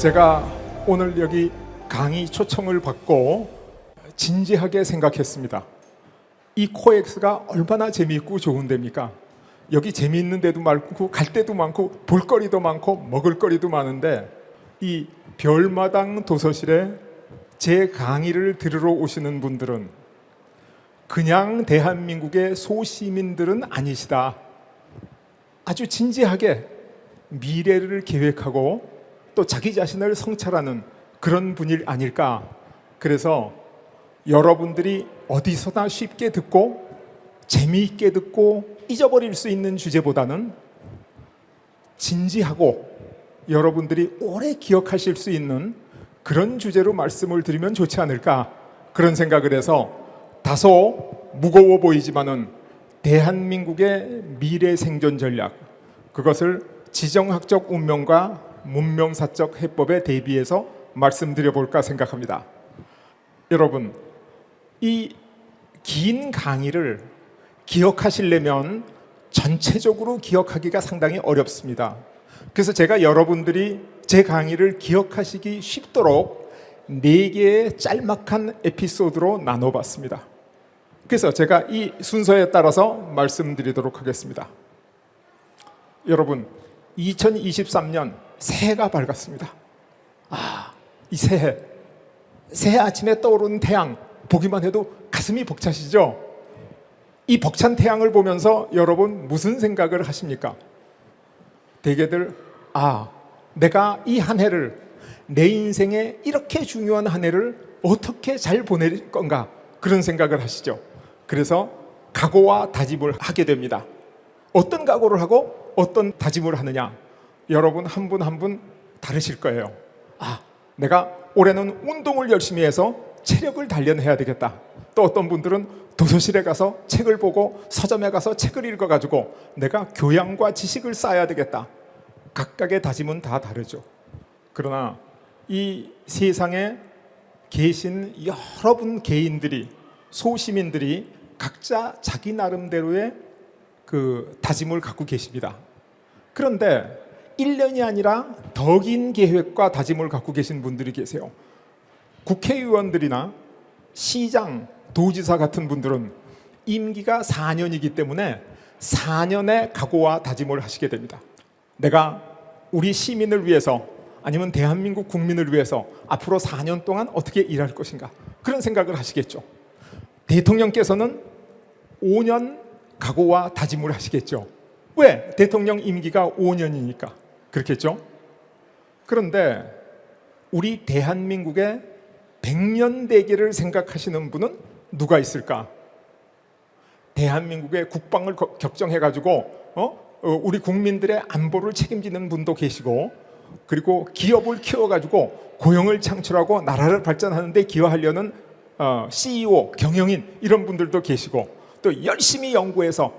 제가 오늘 여기 강의 초청을 받고 진지하게 생각했습니다. 이 코엑스가 얼마나 재미있고 좋은 데입니까? 여기 재미있는 데도 많고 갈 데도 많고 볼거리도 많고 먹을거리도 많은데 이 별마당 도서실에 제 강의를 들으러 오시는 분들은 그냥 대한민국의 소시민들은 아니시다. 아주 진지하게 미래를 계획하고 또 자기 자신을 성찰하는 그런 분이 아닐까. 그래서 여러분들이 어디서나 쉽게 듣고 재미있게 듣고 잊어버릴 수 있는 주제보다는 진지하고 여러분들이 오래 기억하실 수 있는 그런 주제로 말씀을 드리면 좋지 않을까, 그런 생각을 해서 다소 무거워 보이지만은 대한민국의 미래 생존 전략, 그것을 지정학적 운명과 문명사적 해법에 대비해서 말씀드려 볼까 생각합니다. 여러분, 이 긴 강의를 기억하시려면 전체적으로 기억하기가 상당히 어렵습니다. 그래서 제가 여러분들이 제 강의를 기억하시기 쉽도록 4개의 짤막한 에피소드로 나눠봤습니다. 그래서 제가 이 순서에 따라서 말씀드리도록 하겠습니다. 여러분, 2023년 새해가 밝았습니다. 이 새해 아침에 떠오르는 태양 보기만 해도 가슴이 벅차시죠? 이 벅찬 태양을 보면서 여러분 무슨 생각을 하십니까? 대개들 내가 이 한 해를, 내 인생에 이렇게 중요한 한 해를 어떻게 잘 보낼 건가, 그런 생각을 하시죠. 그래서 각오와 다짐을 하게 됩니다. 어떤 각오를 하고 어떤 다짐을 하느냐, 여러분 한 분 한 분 다르실 거예요. 내가 올해는 운동을 열심히 해서 체력을 단련해야 되겠다. 또 어떤 분들은 도서실에 가서 책을 보고 서점에 가서 책을 읽어가지고 내가 교양과 지식을 쌓아야 되겠다. 각각의 다짐은 다 다르죠. 그러나 이 세상에 계신 여러분 개인들이, 소시민들이 각자 자기 나름대로의 그 다짐을 갖고 계십니다. 그런데 1년이 아니라 더 긴 계획과 다짐을 갖고 계신 분들이 계세요. 국회의원들이나 시장, 도지사 같은 분들은 임기가 4년이기 때문에 4년의 각오와 다짐을 하시게 됩니다. 내가 우리 시민을 위해서, 아니면 대한민국 국민을 위해서 앞으로 4년 동안 어떻게 일할 것인가, 그런 생각을 하시겠죠. 대통령께서는 5년 각오와 다짐을 하시겠죠. 왜? 대통령 임기가 5년이니까 그렇겠죠. 그런데 우리 대한민국의 100년 대계를 생각하시는 분은 누가 있을까? 대한민국의 국방을 격정해가지고 우리 국민들의 안보를 책임지는 분도 계시고, 그리고 기업을 키워가지고 고용을 창출하고 나라를 발전하는 데 기여하려는 CEO, 경영인, 이런 분들도 계시고, 또 열심히 연구해서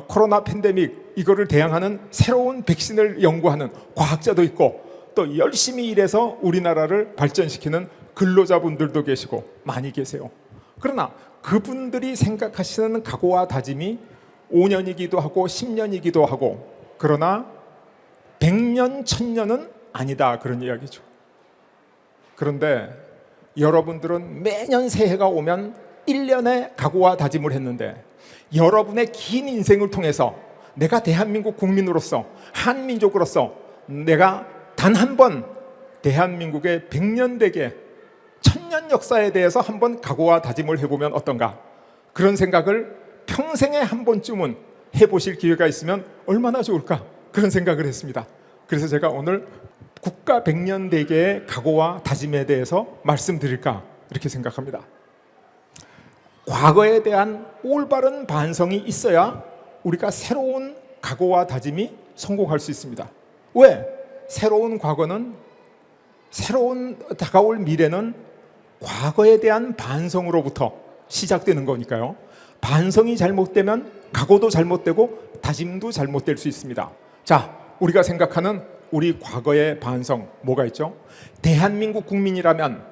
코로나 팬데믹 이거를 대항하는 새로운 백신을 연구하는 과학자도 있고, 또 열심히 일해서 우리나라를 발전시키는 근로자분들도 계시고 많이 계세요. 그러나 그분들이 생각하시는 각오와 다짐이 5년이기도 하고 10년이기도 하고, 그러나 100년, 1000년은 아니다, 그런 이야기죠. 그런데 여러분들은 매년 새해가 오면 1년의 각오와 다짐을 했는데, 여러분의 긴 인생을 통해서 내가 대한민국 국민으로서, 한민족으로서 내가 단 한 번 대한민국의 100년 대계 1000년 역사에 대해서 한번 각오와 다짐을 해보면 어떤가, 그런 생각을 평생에 한 번쯤은 해보실 기회가 있으면 얼마나 좋을까, 그런 생각을 했습니다. 그래서 제가 오늘 국가 100년 대계의 각오와 다짐에 대해서 말씀드릴까, 이렇게 생각합니다. 과거에 대한 올바른 반성이 있어야 우리가 새로운 각오와 다짐이 성공할 수 있습니다. 왜? 새로운 과거는, 새로운 다가올 미래는 과거에 대한 반성으로부터 시작되는 거니까요. 반성이 잘못되면 각오도 잘못되고 다짐도 잘못될 수 있습니다. 자, 우리가 생각하는 우리 과거의 반성, 뭐가 있죠? 대한민국 국민이라면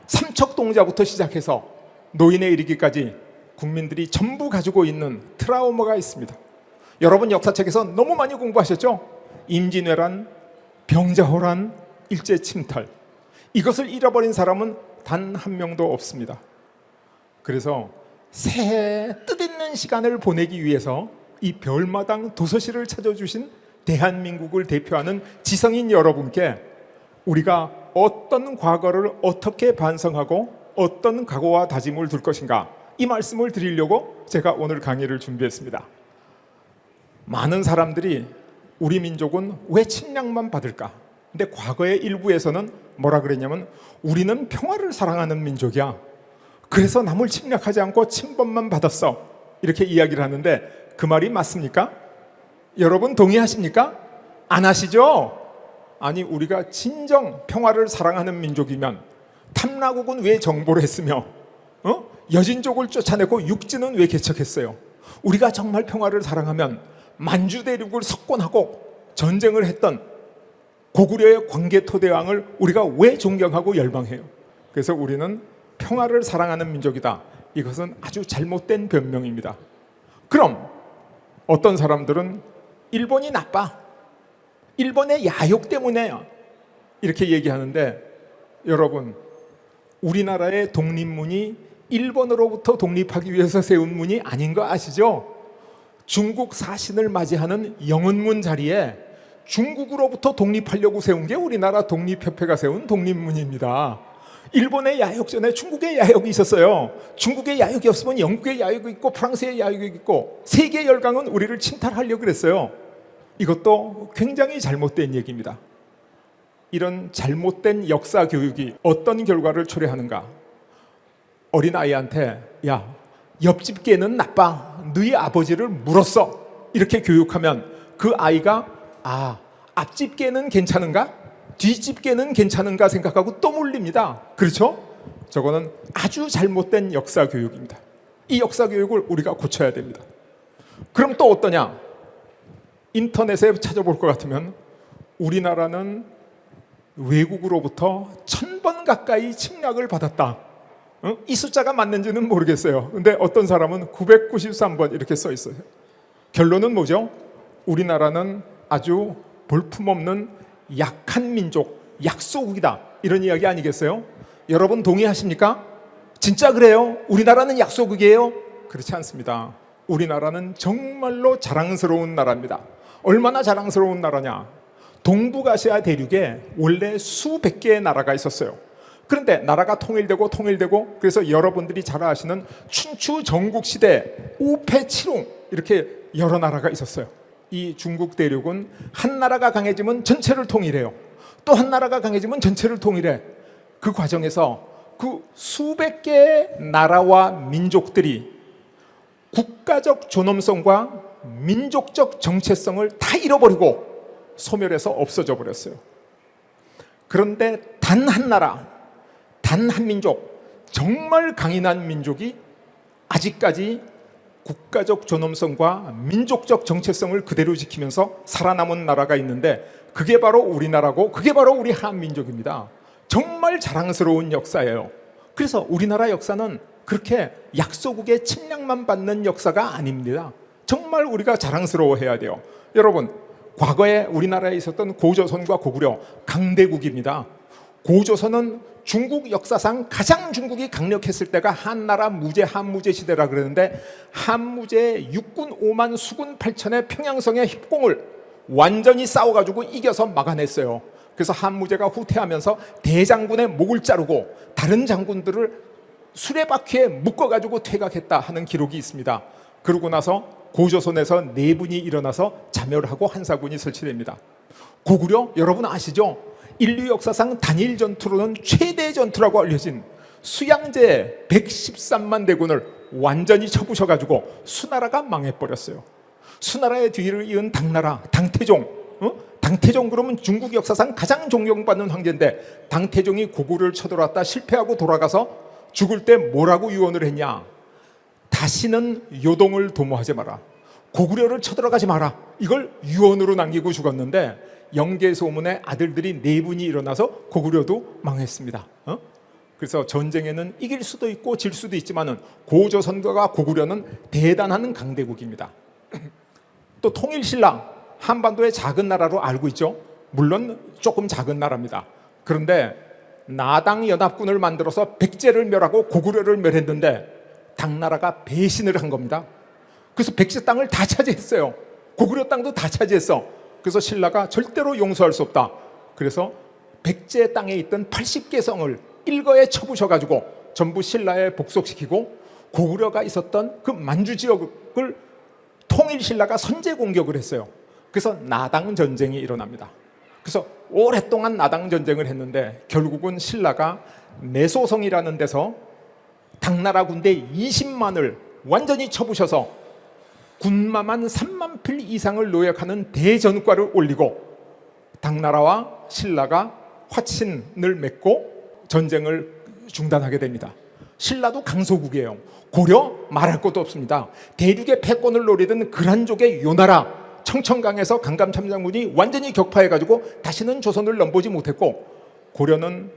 삼척동자부터 시작해서 노인에 이르기까지 국민들이 전부 가지고 있는 트라우마가 있습니다. 여러분 역사책에서 너무 많이 공부하셨죠? 임진왜란, 병자호란, 일제 침탈, 이것을 잃어버린 사람은 단 한 명도 없습니다. 그래서 새해 뜻있는 시간을 보내기 위해서 이 별마당 도서실을 찾아주신 대한민국을 대표하는 지성인 여러분께 우리가 어떤 과거를 어떻게 반성하고 어떤 각오와 다짐을 둘 것인가, 이 말씀을 드리려고 제가 오늘 강의를 준비했습니다. 많은 사람들이 우리 민족은 왜 침략만 받을까? 근데 과거의 일부에서는 뭐라 그랬냐면 우리는 평화를 사랑하는 민족이야, 그래서 남을 침략하지 않고 침범만 받았어, 이렇게 이야기를 하는데 그 말이 맞습니까? 여러분 동의하십니까? 안 하시죠? 아니, 우리가 진정 평화를 사랑하는 민족이면 탐라국은 왜 정보를 했으며 여진족을 쫓아내고 육지는 왜 개척했어요? 우리가 정말 평화를 사랑하면 만주 대륙을 석권하고 전쟁을 했던 고구려의 광개토대왕을 우리가 왜 존경하고 열망해요? 그래서 우리는 평화를 사랑하는 민족이다. 이것은 아주 잘못된 변명입니다. 그럼 어떤 사람들은 일본이 나빠, 일본의 야욕 때문에 이렇게 얘기하는데, 여러분, 우리나라의 독립문이 일본으로부터 독립하기 위해서 세운 문이 아닌 거 아시죠? 중국 사신을 맞이하는 영은문 자리에 중국으로부터 독립하려고 세운 게 우리나라 독립협회가 세운 독립문입니다. 일본의 야욕 전에 중국의 야욕이 있었어요. 중국의 야욕이 없으면 영국의 야욕이 있고 프랑스의 야욕이 있고 세계 열강은 우리를 침탈하려고 그랬어요. 이것도 굉장히 잘못된 얘기입니다. 이런 잘못된 역사 교육이 어떤 결과를 초래하는가? 어린아이한테 야, 옆집 개는 나빠, 너희 아버지를 물었어, 이렇게 교육하면 그 아이가 앞집 개는 괜찮은가? 뒷집 개는 괜찮은가 생각하고 또 물립니다. 그렇죠? 저거는 아주 잘못된 역사 교육입니다. 이 역사 교육을 우리가 고쳐야 됩니다. 그럼 또 어떠냐? 인터넷에 찾아볼 것 같으면 우리나라는 외국으로부터 1000번 가까이 침략을 받았다. 이 숫자가 맞는지는 모르겠어요. 근데 어떤 사람은 993번 이렇게 써 있어요. 결론은 뭐죠? 우리나라는 아주 볼품없는 약한 민족, 약소국이다, 이런 이야기 아니겠어요? 여러분 동의하십니까? 진짜 그래요? 우리나라는 약소국이에요? 그렇지 않습니다. 우리나라는 정말로 자랑스러운 나라입니다. 얼마나 자랑스러운 나라냐? 동북아시아 대륙에 원래 수백 개의 나라가 있었어요. 그런데 나라가 통일되고 그래서 여러분들이 잘 아시는 춘추 전국시대 우패치룡, 이렇게 여러 나라가 있었어요. 이 중국 대륙은 한 나라가 강해지면 전체를 통일해요. 또 한 나라가 강해지면 전체를 통일해. 그 과정에서 그 수백 개의 나라와 민족들이 국가적 존엄성과 민족적 정체성을 다 잃어버리고 소멸해서 없어져 버렸어요. 그런데 단 한 나라, 단 한 민족, 정말 강인한 민족이 아직까지 국가적 존엄성과 민족적 정체성을 그대로 지키면서 살아남은 나라가 있는데 그게 바로 우리나라고, 그게 바로 우리 한민족입니다. 정말 자랑스러운 역사예요. 그래서 우리나라 역사는 그렇게 약소국의 침략만 받는 역사가 아닙니다. 정말 우리가 자랑스러워해야 돼요. 여러분, 과거에 우리나라에 있었던 고조선과 고구려, 강대국입니다. 고조선은 중국 역사상 가장 중국이 강력했을 때가 한나라 무제, 한무제 시대라 그러는데, 한무제의 육군 5만 수군 8천의 평양성의 협공을 완전히 싸워가지고 이겨서 막아냈어요. 그래서 한무제가 후퇴하면서 대장군의 목을 자르고 다른 장군들을 수레바퀴에 묶어가지고 퇴각했다 하는 기록이 있습니다. 그러고 나서 고조선에서 내분이 일어나서 자멸하고 한사군이 설치됩니다. 고구려 여러분 아시죠? 인류 역사상 단일 전투로는 최대 전투라고 알려진 수양제 113만 대군을 완전히 쳐부셔가지고 수나라가 망해버렸어요. 수나라의 뒤를 이은 당나라, 당태종. 당태종 그러면 중국 역사상 가장 존경받는 황제인데, 당태종이 고구려를 쳐들어왔다 실패하고 돌아가서 죽을 때 뭐라고 유언을 했냐? 다시는 요동을 도모하지 마라, 고구려를 쳐들어가지 마라, 이걸 유언으로 남기고 죽었는데, 영계소문에 아들들이 네 분이 일어나서 고구려도 망했습니다. 그래서 전쟁에는 이길 수도 있고 질 수도 있지만은 고조선과 고구려는 대단한 강대국입니다. 또 통일신라, 한반도의 작은 나라로 알고 있죠. 물론 조금 작은 나라입니다. 그런데 나당 연합군을 만들어서 백제를 멸하고 고구려를 멸했는데 당나라가 배신을 한 겁니다. 그래서 백제 땅을 다 차지했어요. 고구려 땅도 다 차지했어. 그래서 신라가 절대로 용서할 수 없다. 그래서 백제 땅에 있던 80개 성을 일거에 쳐부셔가지고 전부 신라에 복속시키고 고구려가 있었던 그 만주 지역을 통일 신라가 선제 공격을 했어요. 그래서 나당 전쟁이 일어납니다. 그래서 오랫동안 나당 전쟁을 했는데 결국은 신라가 매소성이라는 데서 당나라 군대 20만을 완전히 쳐부셔서 군마만 3만 필 이상을 노역하는 대전과를 올리고 당나라와 신라가 화친을 맺고 전쟁을 중단하게 됩니다. 신라도 강소국이에요. 고려 말할 것도 없습니다. 대륙의 패권을 노리던 그란족의 요나라 청천강에서 강감참장군이 완전히 격파해가지고 다시는 조선을 넘보지 못했고, 고려는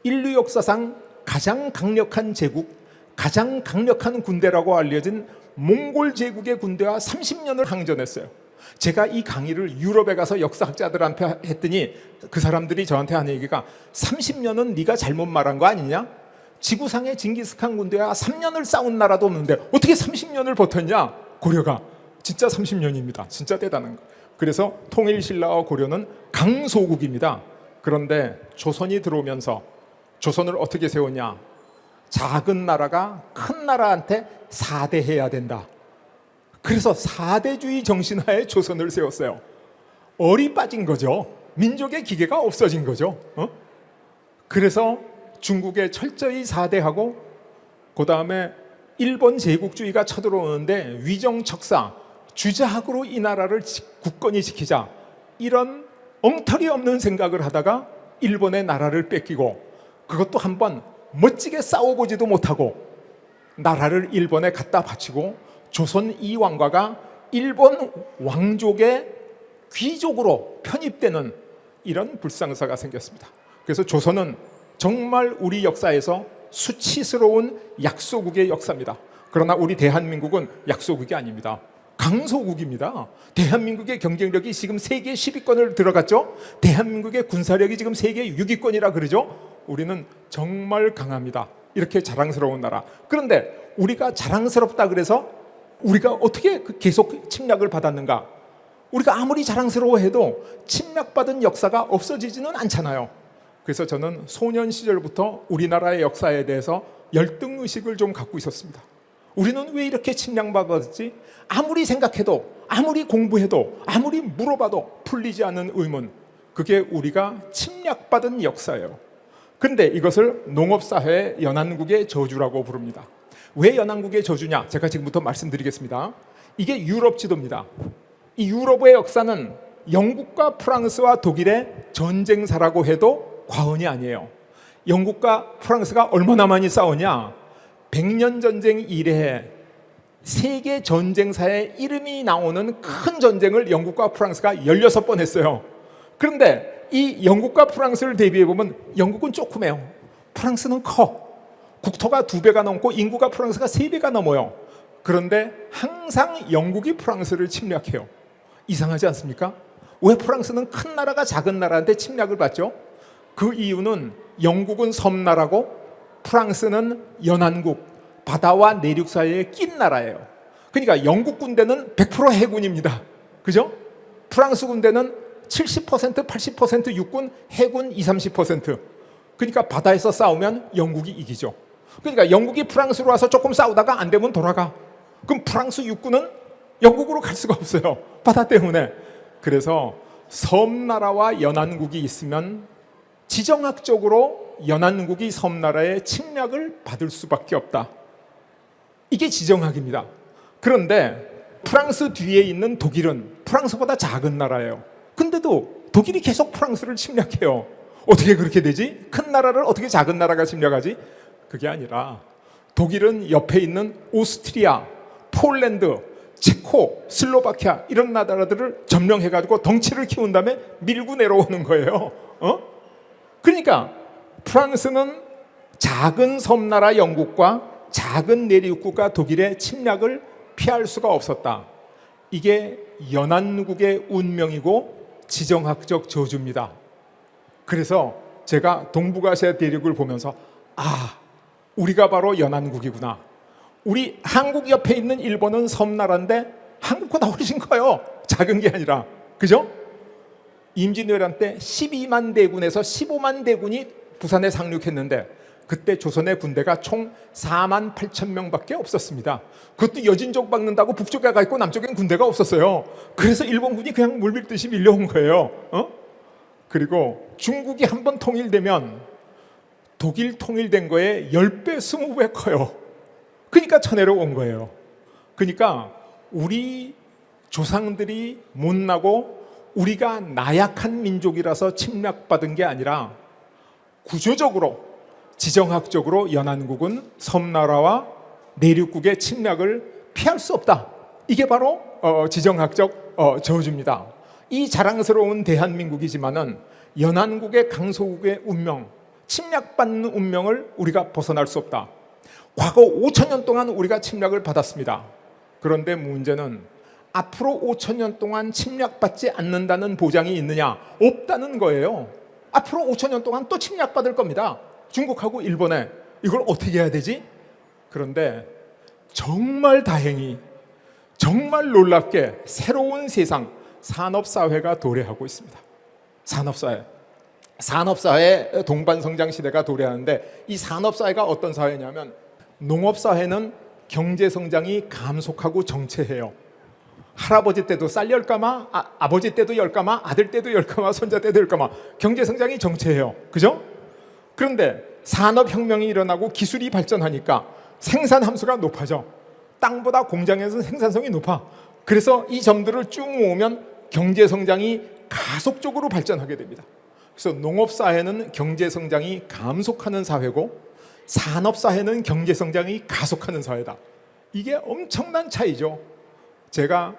인류 역사상 가장 강력한 제국, 가장 강력한 군대라고 알려진 몽골 제국의 군대와 30년을 항전했어요. 제가 이 강의를 유럽에 가서 역사학자들한테 했더니 그 사람들이 저한테 하는 얘기가 30년은 네가 잘못 말한 거 아니냐? 지구상의 징기스칸 군대와 3년을 싸운 나라도 없는데 어떻게 30년을 버텼냐? 고려가 진짜 30년입니다. 진짜 대단한 거. 그래서 통일신라와 고려는 강소국입니다. 그런데 조선이 들어오면서 조선을 어떻게 세웠냐? 작은 나라가 큰 나라한테 사대해야 된다. 그래서 사대주의 정신하에 조선을 세웠어요. 얼이 빠진 거죠. 민족의 기계가 없어진 거죠. 그래서 중국에 철저히 사대하고, 그 다음에 일본 제국주의가 쳐들어오는데 위정척사, 주자학으로 이 나라를 굳건히 지키자, 이런 엉터리 없는 생각을 하다가 일본의 나라를 뺏기고, 그것도 한번 멋지게 싸워보지도 못하고 나라를 일본에 갖다 바치고 조선 이왕과가 일본 왕족의 귀족으로 편입되는 이런 불상사가 생겼습니다. 그래서 조선은 정말 우리 역사에서 수치스러운 약소국의 역사입니다. 그러나 우리 대한민국은 약소국이 아닙니다. 강소국입니다. 대한민국의 경쟁력이 지금 세계 10위권을 들어갔죠. 대한민국의 군사력이 지금 세계 6위권이라 그러죠. 우리는 정말 강합니다. 이렇게 자랑스러운 나라. 그런데 우리가 자랑스럽다 그래서 우리가 어떻게 계속 침략을 받았는가? 우리가 아무리 자랑스러워해도 침략받은 역사가 없어지지는 않잖아요. 그래서 저는 소년 시절부터 우리나라의 역사에 대해서 열등의식을 좀 갖고 있었습니다. 우리는 왜 이렇게 침략받았지? 아무리 생각해도, 아무리 공부해도, 아무리 물어봐도 풀리지 않는 의문. 그게 우리가 침략받은 역사예요. 그런데 이것을 농업사회의 연안국의 저주라고 부릅니다. 왜 연안국의 저주냐? 제가 지금부터 말씀드리겠습니다. 이게 유럽 지도입니다. 이 유럽의 역사는 영국과 프랑스와 독일의 전쟁사라고 해도 과언이 아니에요. 영국과 프랑스가 얼마나 많이 싸웠냐? 100년 전쟁 이래에 세계 전쟁사에 이름이 나오는 큰 전쟁을 영국과 프랑스가 16번 했어요. 그런데 이 영국과 프랑스를 대비해보면 영국은 조그매요. 프랑스는 커. 국토가 2배가 넘고 인구가 프랑스가 3배가 넘어요. 그런데 항상 영국이 프랑스를 침략해요. 이상하지 않습니까? 왜 프랑스는 큰 나라가 작은 나라한테 침략을 받죠? 그 이유는 영국은 섬나라고 프랑스는 연안국, 바다와 내륙 사이에 낀 나라예요. 그러니까 영국 군대는 100% 해군입니다. 그죠? 프랑스 군대는 70%, 80% 육군, 해군 20, 30%. 그러니까 바다에서 싸우면 영국이 이기죠. 그러니까 영국이 프랑스로 와서 조금 싸우다가 안 되면 돌아가. 그럼 프랑스 육군은 영국으로 갈 수가 없어요. 바다 때문에. 그래서 섬나라와 연안국이 있으면 지정학적으로 연안국이 섬나라의 침략을 받을 수밖에 없다. 이게 지정학입니다. 그런데 프랑스 뒤에 있는 독일은 프랑스보다 작은 나라예요. 근데도 독일이 계속 프랑스를 침략해요. 어떻게 그렇게 되지? 큰 나라를 어떻게 작은 나라가 침략하지? 그게 아니라 독일은 옆에 있는 오스트리아, 폴란드, 체코, 슬로바키아 이런 나라들을 점령해가지고 덩치를 키운 다음에 밀고 내려오는 거예요. 그러니까 프랑스는 작은 섬나라 영국과 작은 내륙국가 독일의 침략을 피할 수가 없었다. 이게 연안국의 운명이고 지정학적 저주입니다. 그래서 제가 동북아시아 대륙을 보면서 우리가 바로 연안국이구나. 우리 한국 옆에 있는 일본은 섬나라인데 한국보다 훨씬 커요. 작은 게 아니라. 그죠? 임진왜란 때 12만 대군에서 15만 대군이 부산에 상륙했는데 그때 조선의 군대가 총 4만 8천 명밖에 없었습니다. 그것도 여진족 박는다고 북쪽에 가 있고 남쪽엔 군대가 없었어요. 그래서 일본군이 그냥 물밀듯이 밀려온 거예요. 그리고 중국이 한번 통일되면 독일 통일된 거에 10배, 20배 커요. 그러니까 천해로 온 거예요. 그러니까 우리 조상들이 못나고 우리가 나약한 민족이라서 침략받은 게 아니라 구조적으로 지정학적으로 연안국은 섬나라와 내륙국의 침략을 피할 수 없다. 이게 바로 지정학적 저주입니다. 이 자랑스러운 대한민국이지만은 연안국의 강소국의 운명, 침략받는 운명을 우리가 벗어날 수 없다. 과거 5,000년 동안 우리가 침략을 받았습니다. 그런데 문제는 앞으로 5,000년 동안 침략받지 않는다는 보장이 있느냐? 없다는 거예요. 앞으로 5,000년 동안 또 침략받을 겁니다. 중국하고 일본에. 이걸 어떻게 해야 되지? 그런데 정말 다행히, 정말 놀랍게 새로운 세상, 산업사회가 도래하고 있습니다. 산업사회 동반성장 시대가 도래하는데 이 산업사회가 어떤 사회냐면 농업사회는 경제성장이 감속하고 정체해요. 할아버지 때도 쌀 열까마, 아버지 때도 열까마, 아들 때도 열까마, 손자 때도 열까마. 경제성장이 정체해요. 그죠? 그런데 산업혁명이 일어나고 기술이 발전하니까 생산함수가 높아져. 땅보다 공장에서 생산성이 높아. 그래서 이 점들을 쭉 모으면 경제성장이 가속적으로 발전하게 됩니다. 그래서 농업사회는 경제성장이 감속하는 사회고 산업사회는 경제성장이 가속하는 사회다. 이게 엄청난 차이죠. 제가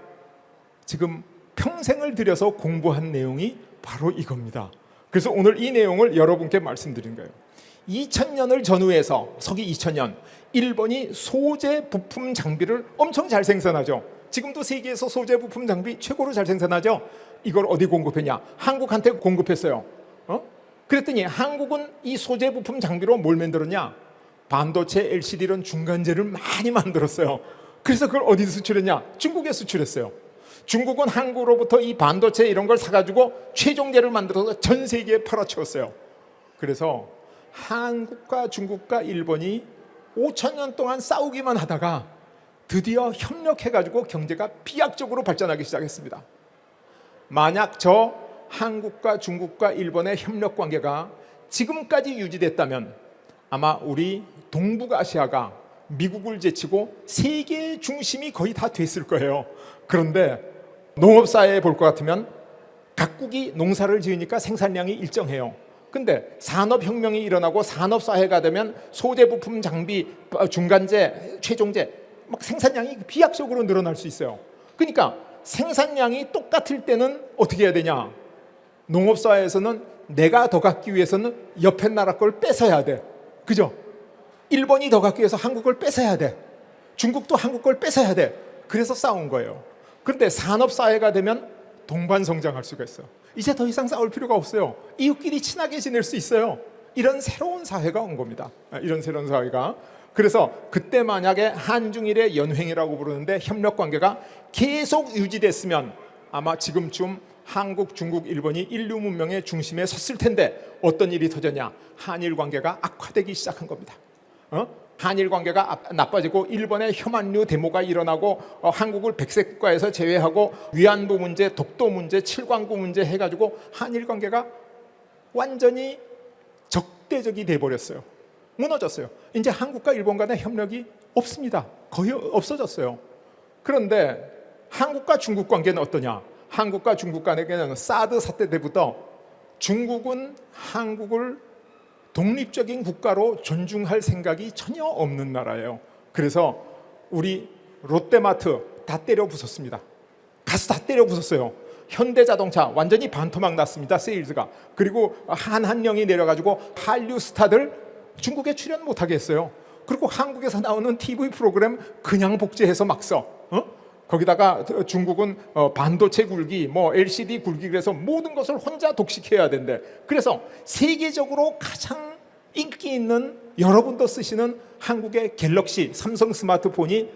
지금 평생을 들여서 공부한 내용이 바로 이겁니다. 그래서 오늘 이 내용을 여러분께 말씀드린 거예요. 2000년을 전후해서 서기 2000년 일본이 소재 부품 장비를 엄청 잘 생산하죠. 지금도 세계에서 소재 부품 장비 최고로 잘 생산하죠. 이걸 어디 공급했냐? 한국한테 공급했어요. 그랬더니 한국은 이 소재 부품 장비로 뭘 만들었냐? 반도체, LCD 이런 중간재를 많이 만들었어요. 그래서 그걸 어디서 수출했냐? 중국에 수출했어요. 중국은 한국으로부터 이 반도체 이런 걸 사가지고 최종재를 만들어서 전 세계에 팔아치웠어요. 그래서 한국과 중국과 일본이 5,000년 동안 싸우기만 하다가 드디어 협력해가지고 경제가 비약적으로 발전하기 시작했습니다. 만약 저 한국과 중국과 일본의 협력 관계가 지금까지 유지됐다면 아마 우리 동북아시아가 미국을 제치고 세계의 중심이 거의 다 됐을 거예요. 그런데 농업사회에 볼 것 같으면 각국이 농사를 지으니까 생산량이 일정해요. 근데 산업혁명이 일어나고 산업사회가 되면 소재부품 장비, 중간재, 최종재 막 생산량이 비약적으로 늘어날 수 있어요. 그러니까 생산량이 똑같을 때는 어떻게 해야 되냐? 농업사회에서는 내가 더 갖기 위해서는 옆에 나라 걸 뺏어야 돼. 그죠? 일본이 더 갖기 위해서 한국을 뺏어야 돼. 중국도 한국 걸 뺏어야 돼. 그래서 싸운 거예요. 그런데 산업사회가 되면 동반성장할 수가 있어요. 이제 더 이상 싸울 필요가 없어요. 이웃끼리 친하게 지낼 수 있어요. 이런 새로운 사회가 온 겁니다. 이런 새로운 사회가. 그래서 그때 만약에 한중일의 연횡이라고 부르는데 협력관계가 계속 유지됐으면 아마 지금쯤 한국, 중국, 일본이 인류 문명의 중심에 섰을 텐데 어떤 일이 터졌냐? 한일 관계가 악화되기 시작한 겁니다. 한일 관계가 나빠지고 일본의 혐한류 데모가 일어나고 한국을 백색 국가에서 제외하고 위안부 문제, 독도 문제, 칠광구 문제 해가지고 한일 관계가 완전히 적대적이 돼버렸어요. 무너졌어요. 이제 한국과 일본 간의 협력이 없습니다. 거의 없어졌어요. 그런데 한국과 중국 관계는 어떠냐? 한국과 중국 간에는 사드 사태 때부터 중국은 한국을 독립적인 국가로 존중할 생각이 전혀 없는 나라예요. 그래서 우리 롯데마트 다 때려 부쉈습니다. 가서 다 때려 부쉈어요. 현대자동차 완전히 반토막 났습니다. 세일즈가. 그리고 한한령이 내려가지고 한류 스타들 중국에 출연 못하게 했어요. 그리고 한국에서 나오는 TV 프로그램 그냥 복제해서 막 써. 거기다가 중국은 반도체 굴기, 뭐 LCD 굴기, 그래서 모든 것을 혼자 독식해야 된대. 그래서 세계적으로 가장 인기 있는, 여러분도 쓰시는 한국의 갤럭시, 삼성 스마트폰이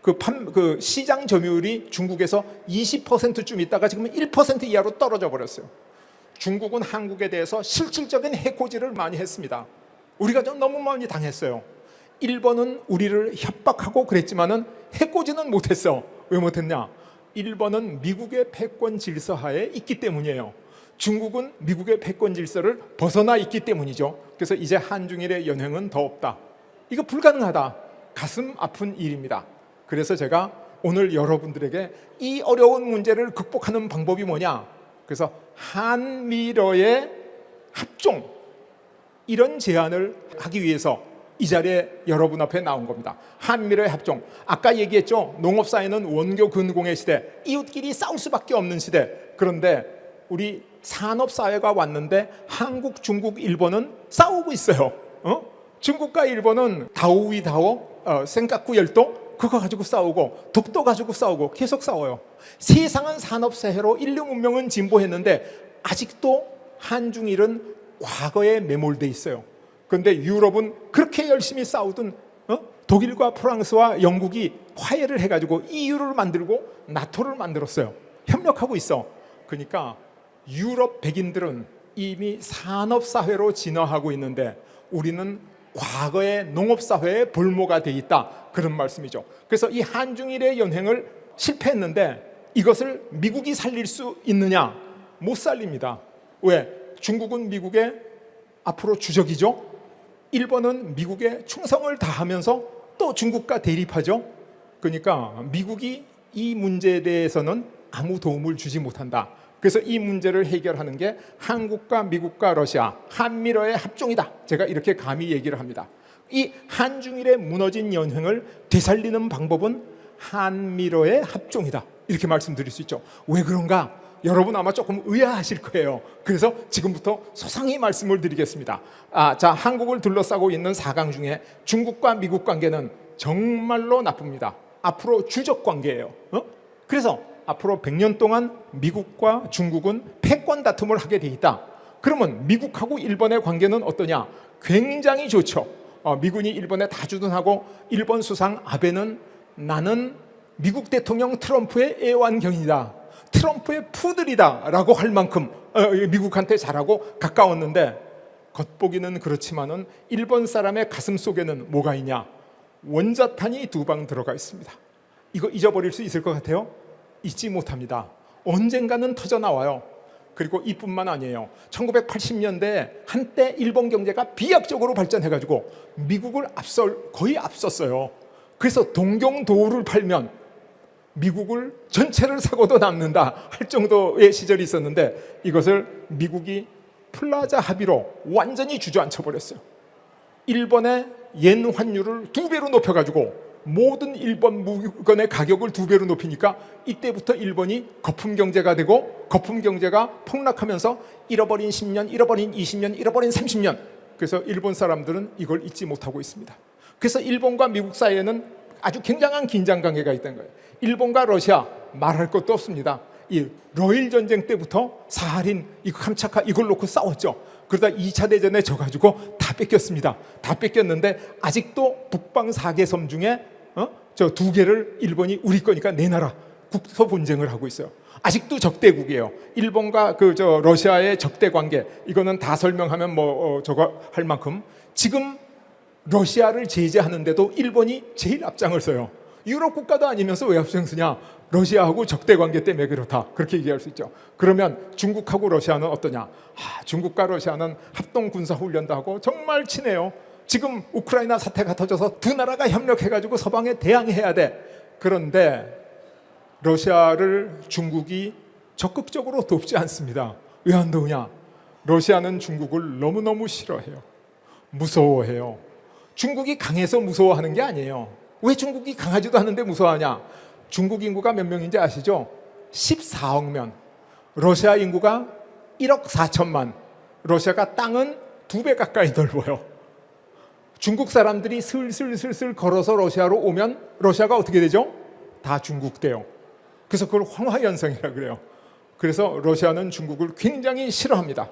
그 시장 점유율이 중국에서 20%쯤 있다가 지금 1% 이하로 떨어져 버렸어요. 중국은 한국에 대해서 실질적인 해코지를 많이 했습니다. 우리가 좀 너무 많이 당했어요. 일본은 우리를 협박하고 그랬지만은 해코지는 못했어. 왜 못했냐? 일본은 미국의 패권 질서 하에 있기 때문이에요. 중국은 미국의 패권 질서를 벗어나 있기 때문이죠. 그래서 이제 한중일의 연행은 더 없다. 이거 불가능하다. 가슴 아픈 일입니다. 그래서 제가 오늘 여러분들에게 이 어려운 문제를 극복하는 방법이 뭐냐? 그래서 한미러의 합종, 이런 제안을 하기 위해서 이 자리에 여러분 앞에 나온 겁니다. 한미러의 합종. 아까 얘기했죠. 농업사회는 원교 근공의 시대, 이웃끼리 싸울 수밖에 없는 시대. 그런데 우리 산업사회가 왔는데 한국, 중국, 일본은 싸우고 있어요. 중국과 일본은 다오위다오, 센카쿠 열도, 그거 가지고 싸우고, 독도 가지고 싸우고, 계속 싸워요. 세상은 산업사회로 인류 문명은 진보했는데 아직도 한중일은 과거에 매몰돼 있어요. 그런데 유럽은 그렇게 열심히 싸우던 독일과 프랑스와 영국이 화해를 해가지고 EU를 만들고 나토를 만들었어요. 협력하고 있어. 그러니까 유럽 백인들은 이미 산업사회로 진화하고 있는데 우리는 과거의 농업사회의 볼모가 돼 있다, 그런 말씀이죠. 그래서 이 한중일의 연행을 실패했는데 이것을 미국이 살릴 수 있느냐? 못 살립니다. 왜? 중국은 미국의 앞으로 주적이죠. 일본은 미국에 충성을 다하면서 또 중국과 대립하죠. 그러니까 미국이 이 문제에 대해서는 아무 도움을 주지 못한다. 그래서 이 문제를 해결하는 게 한국과 미국과 러시아, 한미러의 합종이다. 제가 이렇게 감히 얘기를 합니다. 이 한중일의 무너진 연행을 되살리는 방법은 한미러의 합종이다. 이렇게 말씀드릴 수 있죠. 왜 그런가? 여러분 아마 조금 의아하실 거예요. 그래서 지금부터 소상히 말씀을 드리겠습니다. 자, 한국을 둘러싸고 있는 4강 중에 중국과 미국 관계는 정말로 나쁩니다. 앞으로 주적 관계예요. 그래서 앞으로 100년 동안 미국과 중국은 패권 다툼을 하게 돼 있다. 그러면 미국하고 일본의 관계는 어떠냐? 굉장히 좋죠. 미군이 일본에 다 주둔하고 일본 수상 아베는 나는 미국 대통령 트럼프의 애완견이다, 트럼프의 푸들이다 라고 할 만큼 미국한테 잘하고 가까웠는데, 겉보기는 그렇지만은 일본 사람의 가슴 속에는 뭐가 있냐? 원자탄이 2방 들어가 있습니다. 이거 잊어버릴 수 있을 것 같아요? 잊지 못합니다. 언젠가는 터져나와요. 그리고 이뿐만 아니에요. 1980년대 한때 일본 경제가 비약적으로 발전해가지고 미국을 거의 앞섰어요. 그래서 동경도우를 팔면 미국을 전체를 사고도 남는다 할 정도의 시절이 있었는데, 이것을 미국이 플라자 합의로 완전히 주저앉혀 버렸어요. 일본의 옌 환율을 2배로 높여가지고 모든 일본 물건의 가격을 2배로 높이니까 이때부터 일본이 거품 경제가 되고, 거품 경제가 폭락하면서 잃어버린 10년, 잃어버린 20년, 잃어버린 30년. 그래서 일본 사람들은 이걸 잊지 못하고 있습니다. 그래서 일본과 미국 사이에는 아주 굉장한 긴장 관계가 있다는 거예요. 일본과 러시아 말할 것도 없습니다. 이 러일 전쟁 때부터 사하린, 이 캄차카 이걸 놓고 싸웠죠. 그러다 2차 대전에 져가지고 다 뺏겼습니다. 다 뺏겼는데 아직도 북방 4개 섬 중에 저 2개를 일본이 우리 거니까 내놔라, 국서 분쟁을 하고 있어요. 아직도 적대국이에요. 일본과 러시아의 적대 관계, 이거는 다 설명하면 저거 할 만큼. 지금 러시아를 제재하는데도 일본이 제일 앞장을 서요. 유럽 국가도 아니면서 왜 앞장서냐? 러시아하고 적대 관계 때문에 그렇다, 그렇게 얘기할 수 있죠. 그러면 중국하고 러시아는 어떠냐? 중국과 러시아는 합동 군사 훈련도 하고 정말 친해요. 지금 우크라이나 사태가 터져서 두 나라가 협력해가지고 서방에 대항해야 돼. 그런데 러시아를 중국이 적극적으로 돕지 않습니다. 왜 안 도우냐? 러시아는 중국을 너무너무 싫어해요. 무서워해요. 중국이 강해서 무서워하는 게 아니에요. 왜 중국이 강하지도 않은데 무서워하냐? 중국 인구가 몇 명인지 아시죠? 14억 명. 러시아 인구가 1억 4천만. 러시아가 땅은 2배 가까이 넓어요. 중국 사람들이 슬슬 걸어서 러시아로 오면 러시아가 어떻게 되죠? 다 중국 돼요. 그래서 그걸 황화연성이라고 그래요. 그래서 러시아는 중국을 굉장히 싫어합니다.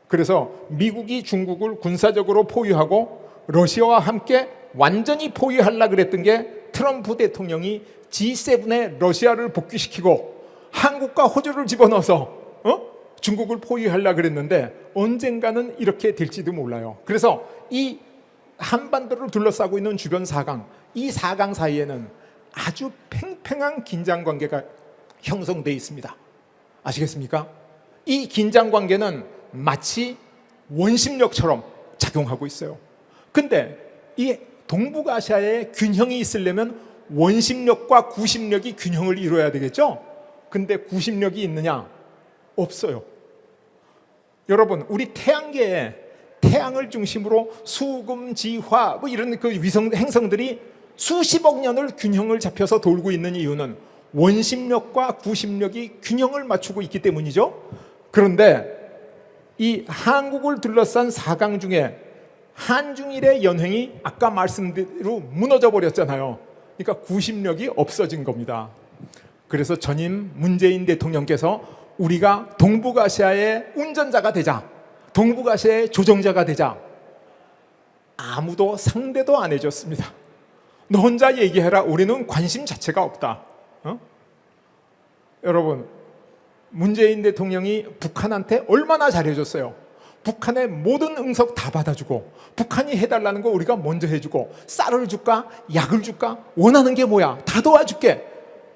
그래서 미국이 중국을 군사적으로 포위하고 러시아와 함께 완전히 포위하려고 그랬던 게 트럼프 대통령이 G7에 러시아를 복귀시키고 한국과 호주를 집어넣어서 중국을 포위하려고 그랬는데 언젠가는 이렇게 될지도 몰라요. 그래서 이 한반도를 둘러싸고 있는 주변 4강, 이 4강 사이에는 아주 팽팽한 긴장관계가 형성되어 있습니다. 아시겠습니까? 이 긴장관계는 마치 원심력처럼 작용하고 있어요. 근데 이 동북아시아에 균형이 있으려면 원심력과 구심력이 균형을 이루어야 되겠죠? 근데 구심력이 있느냐? 없어요. 여러분, 우리 태양계에 태양을 중심으로 수금, 지화 뭐 이런 그 위성 행성들이 수십억 년을 균형을 잡혀서 돌고 있는 이유는 원심력과 구심력이 균형을 맞추고 있기 때문이죠. 그런데 이 한국을 둘러싼 4강 중에 한중일의 연횡이 아까 말씀대로 무너져 버렸잖아요. 그러니까 구심력이 없어진 겁니다. 그래서 전임 문재인 대통령께서 우리가 동북아시아의 운전자가 되자, 동북아시아의 조정자가 되자, 아무도 상대도 안 해줬습니다. 너 혼자 얘기해라. 우리는 관심 자체가 없다. 여러분, 문재인 대통령이 북한한테 얼마나 잘해줬어요. 북한의 모든 응석 다 받아주고, 북한이 해달라는 거 우리가 먼저 해주고, 쌀을 줄까 약을 줄까 원하는 게 뭐야 다 도와줄게.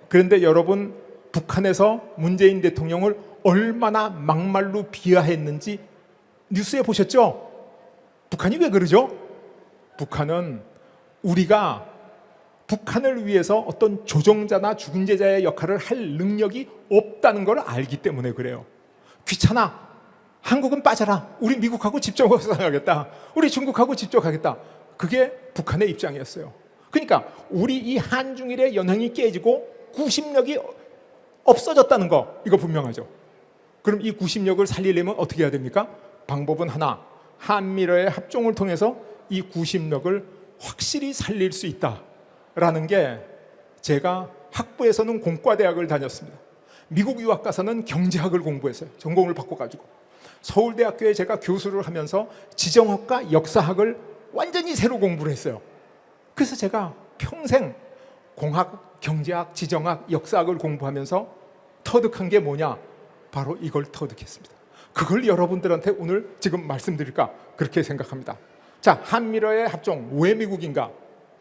그런데 여러분, 북한에서 문재인 대통령을 얼마나 막말로 비하했는지 뉴스에 보셨죠? 북한이 왜 그러죠? 북한은 우리가 북한을 위해서 어떤 조정자나 중재자의 역할을 할 능력이 없다는 걸 알기 때문에 그래요. 귀찮아. 한국은 빠져라. 우리 미국하고 직접 협상하겠다. 우리 중국하고 직접 하겠다. 그게 북한의 입장이었어요. 그러니까 우리 이 한중일의 연횡이 깨지고 구심력이 없어졌다는 거, 이거 분명하죠. 그럼 이 구심력을 살리려면 어떻게 해야 됩니까? 방법은 하나, 한미러의 합종을 통해서 이 구심력을 확실히 살릴 수 있다라는 게, 제가 학부에서는 공과대학을 다녔습니다. 미국 유학 가서는 경제학을 공부했어요. 전공을 바꿔가지고. 서울대학교에 제가 교수를 하면서 지정학과 역사학을 완전히 새로 공부를 했어요. 그래서 제가 평생 공학, 경제학, 지정학, 역사학을 공부하면서 터득한 게 뭐냐? 바로 이걸 터득했습니다. 그걸 여러분들한테 오늘 지금 말씀드릴까? 그렇게 생각합니다. 자, 한미러의 합종, 왜 미국인가?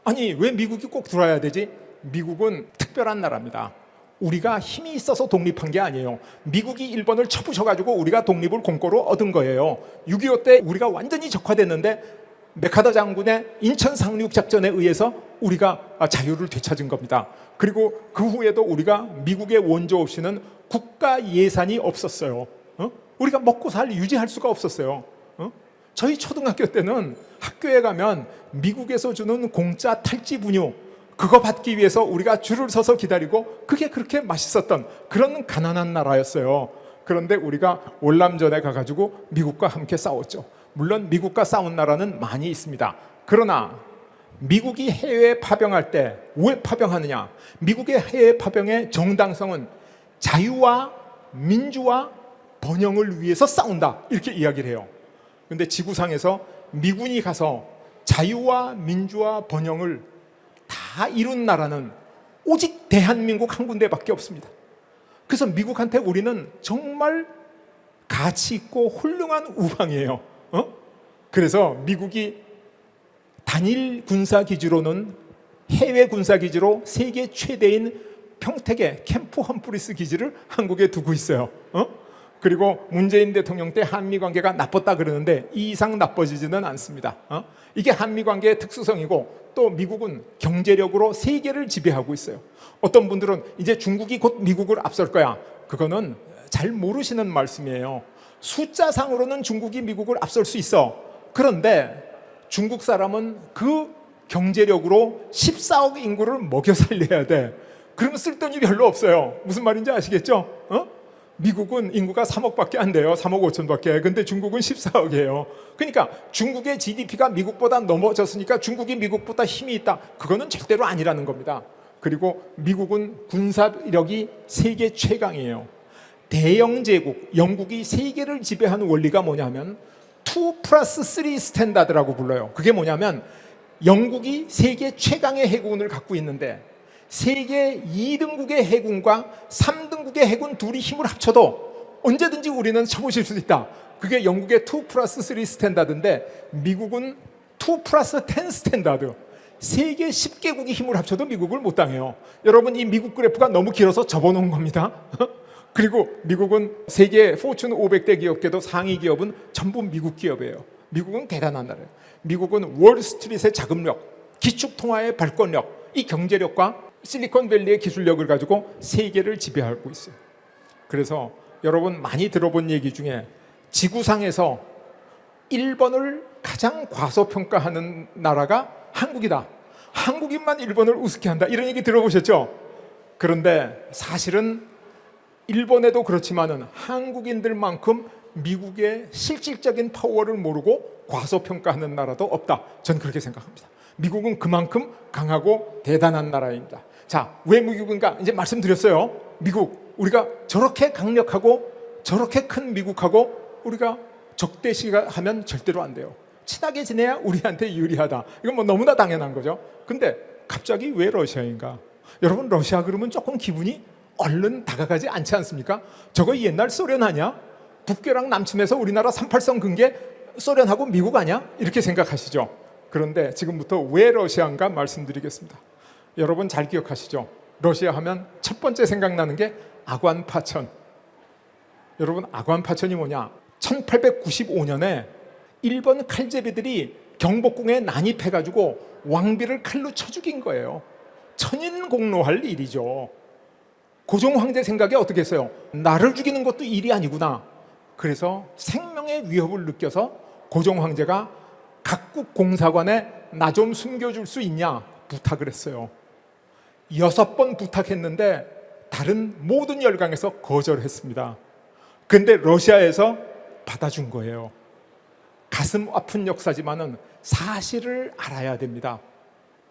아니, 왜 미국이 꼭 들어와야 되지? 미국은 특별한 나라입니다. 우리가 힘이 있어서 독립한 게 아니에요. 미국이 일본을 쳐부셔가지고 우리가 독립을 공고로 얻은 거예요. 6.25 때 우리가 완전히 적화됐는데 메카더 장군의 인천 상륙 작전에 의해서 우리가 자유를 되찾은 겁니다. 그리고 그 후에도 우리가 미국의 원조 없이는 국가 예산이 없었어요. 우리가 먹고 유지할 수가 없었어요. 저희 초등학교 때는 학교에 가면 미국에서 주는 공짜 탈지 분유, 그거 받기 위해서 우리가 줄을 서서 기다리고, 그게 그렇게 맛있었던 그런 가난한 나라였어요. 그런데 우리가 월남전에 가가지고 미국과 함께 싸웠죠. 물론 미국과 싸운 나라는 많이 있습니다. 그러나 미국이 해외에 파병할 때 왜 파병하느냐? 미국의 해외 파병의 정당성은 자유와 민주와 번영을 위해서 싸운다, 이렇게 이야기를 해요. 그런데 지구상에서 미군이 가서 자유와 민주와 번영을 다 이룬 나라는 오직 대한민국 한 군데밖에 없습니다. 그래서 미국한테 우리는 정말 가치 있고 훌륭한 우방이에요. 그래서 미국이 단일 군사기지로는 해외 군사기지로 세계 최대인 평택의 캠프 험프리스 기지를 한국에 두고 있어요. 그리고 문재인 대통령 때 한미관계가 나빴다 그러는데 이 이상 나빠지지는 않습니다. 이게 한미관계의 특수성이고, 또 미국은 경제력으로 세계를 지배하고 있어요. 어떤 분들은 이제 중국이 곧 미국을 앞설 거야. 그거는 잘 모르시는 말씀이에요. 숫자상으로는 중국이 미국을 앞설 수 있어. 그런데 중국 사람은 그 경제력으로 14억 인구를 먹여 살려야 돼. 그러면 쓸돈이 별로 없어요. 무슨 말인지 아시겠죠? 미국은 인구가 3억밖에 안 돼요. 3억 5천밖에. 근데 중국은 14억이에요. 그러니까 중국의 GDP가 미국보다 넘어졌으니까 중국이 미국보다 힘이 있다. 그거는 절대로 아니라는 겁니다. 그리고 미국은 군사력이 세계 최강이에요. 대영 제국, 영국이 세계를 지배하는 원리가 뭐냐면 2+3 스탠다드라고 불러요. 그게 뭐냐면 영국이 세계 최강의 해군을 갖고 있는데 세계 2등국의 해군과 3등국의 해군 둘이 힘을 합쳐도 언제든지 우리는 쳐보실 수 있다. 그게 영국의 2+3 스탠다드인데 미국은 2+10 스탠다드. 세계 10개국이 힘을 합쳐도 미국을 못 당해요. 여러분, 이 미국 그래프가 너무 길어서 접어놓은 겁니다. 그리고 미국은 세계 포춘 500대 기업계도 상위 기업은 전부 미국 기업이에요. 미국은 대단한 나라예요. 미국은 월스트리트의 자금력, 기축통화의 발권력, 이 경제력과 실리콘밸리의 기술력을 가지고 세계를 지배하고 있어요. 그래서 여러분 많이 들어본 얘기 중에 지구상에서 일본을 가장 과소평가하는 나라가 한국이다. 한국인만 일본을 우습게 한다. 이런 얘기 들어보셨죠? 그런데 사실은 일본에도 그렇지만은 한국인들만큼 미국의 실질적인 파워를 모르고 과소평가하는 나라도 없다. 전 그렇게 생각합니다. 미국은 그만큼 강하고 대단한 나라입니다. 자, 왜 미국인가? 이제 말씀드렸어요. 미국, 우리가 저렇게 강력하고 저렇게 큰 미국하고 우리가 적대시하면 절대로 안 돼요. 친하게 지내야 우리한테 유리하다. 이건 뭐 너무나 당연한 거죠. 근데 갑자기 왜 러시아인가? 여러분, 러시아 그러면 조금 기분이 얼른 다가가지 않지 않습니까? 저거 옛날 소련 아니야? 북괴랑 남침해서 우리나라 38선 근게 소련하고 미국 아니야? 이렇게 생각하시죠. 그런데 지금부터 왜 러시아인가 말씀드리겠습니다. 여러분 잘 기억하시죠? 러시아 하면 첫 번째 생각나는 게 아관파천. 여러분, 아관파천이 뭐냐? 1895년에 일본 칼제비들이 경복궁에 난입해가지고 왕비를 칼로 쳐 죽인 거예요. 천인공노할 일이죠. 고종 황제 생각에 어떻게 했어요? 나를 죽이는 것도 일이 아니구나. 그래서 생명의 위협을 느껴서 고종 황제가 각국 공사관에 나 좀 숨겨줄 수 있냐 부탁을 했어요. 6번 부탁했는데 다른 모든 열강에서 거절했습니다. 근데 러시아에서 받아준 거예요. 가슴 아픈 역사지만은 사실을 알아야 됩니다.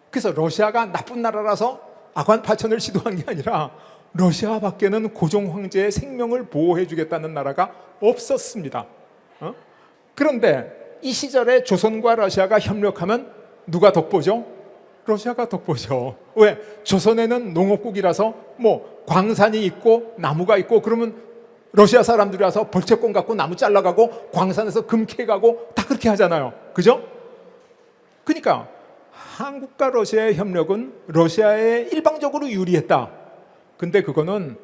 그래서 러시아가 나쁜 나라라서 아관파천을 시도한 게 아니라 러시아 밖에는 고종 황제의 생명을 보호해 주겠다는 나라가 없었습니다. 그런데 이 시절에 조선과 러시아가 협력하면 누가 덕보죠? 러시아가 덕보죠. 왜? 조선에는 농업국이라서 뭐 광산이 있고 나무가 있고 그러면 러시아 사람들이 와서 벌채권 갖고 나무 잘라가고 광산에서 금 캐가고 다 그렇게 하잖아요. 그죠? 그러니까 한국과 러시아의 협력은 러시아에 일방적으로 유리했다. 근데 그거는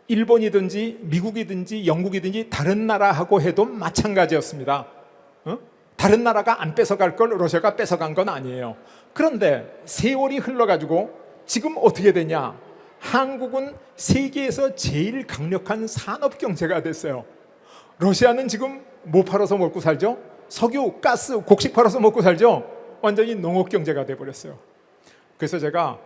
일본이든지 미국이든지 영국이든지 다른 나라하고 해도 마찬가지였습니다. 다른 나라가 안 뺏어갈 걸 러시아가 뺏어간 건 아니에요. 그런데 세월이 흘러가지고 지금 어떻게 되냐? 한국은 세계에서 제일 강력한 산업 경제가 됐어요. 러시아는 지금 뭐 팔아서 먹고 살죠? 석유, 가스, 곡식 팔아서 먹고 살죠? 완전히 농업 경제가 돼버렸어요. 그래서 제가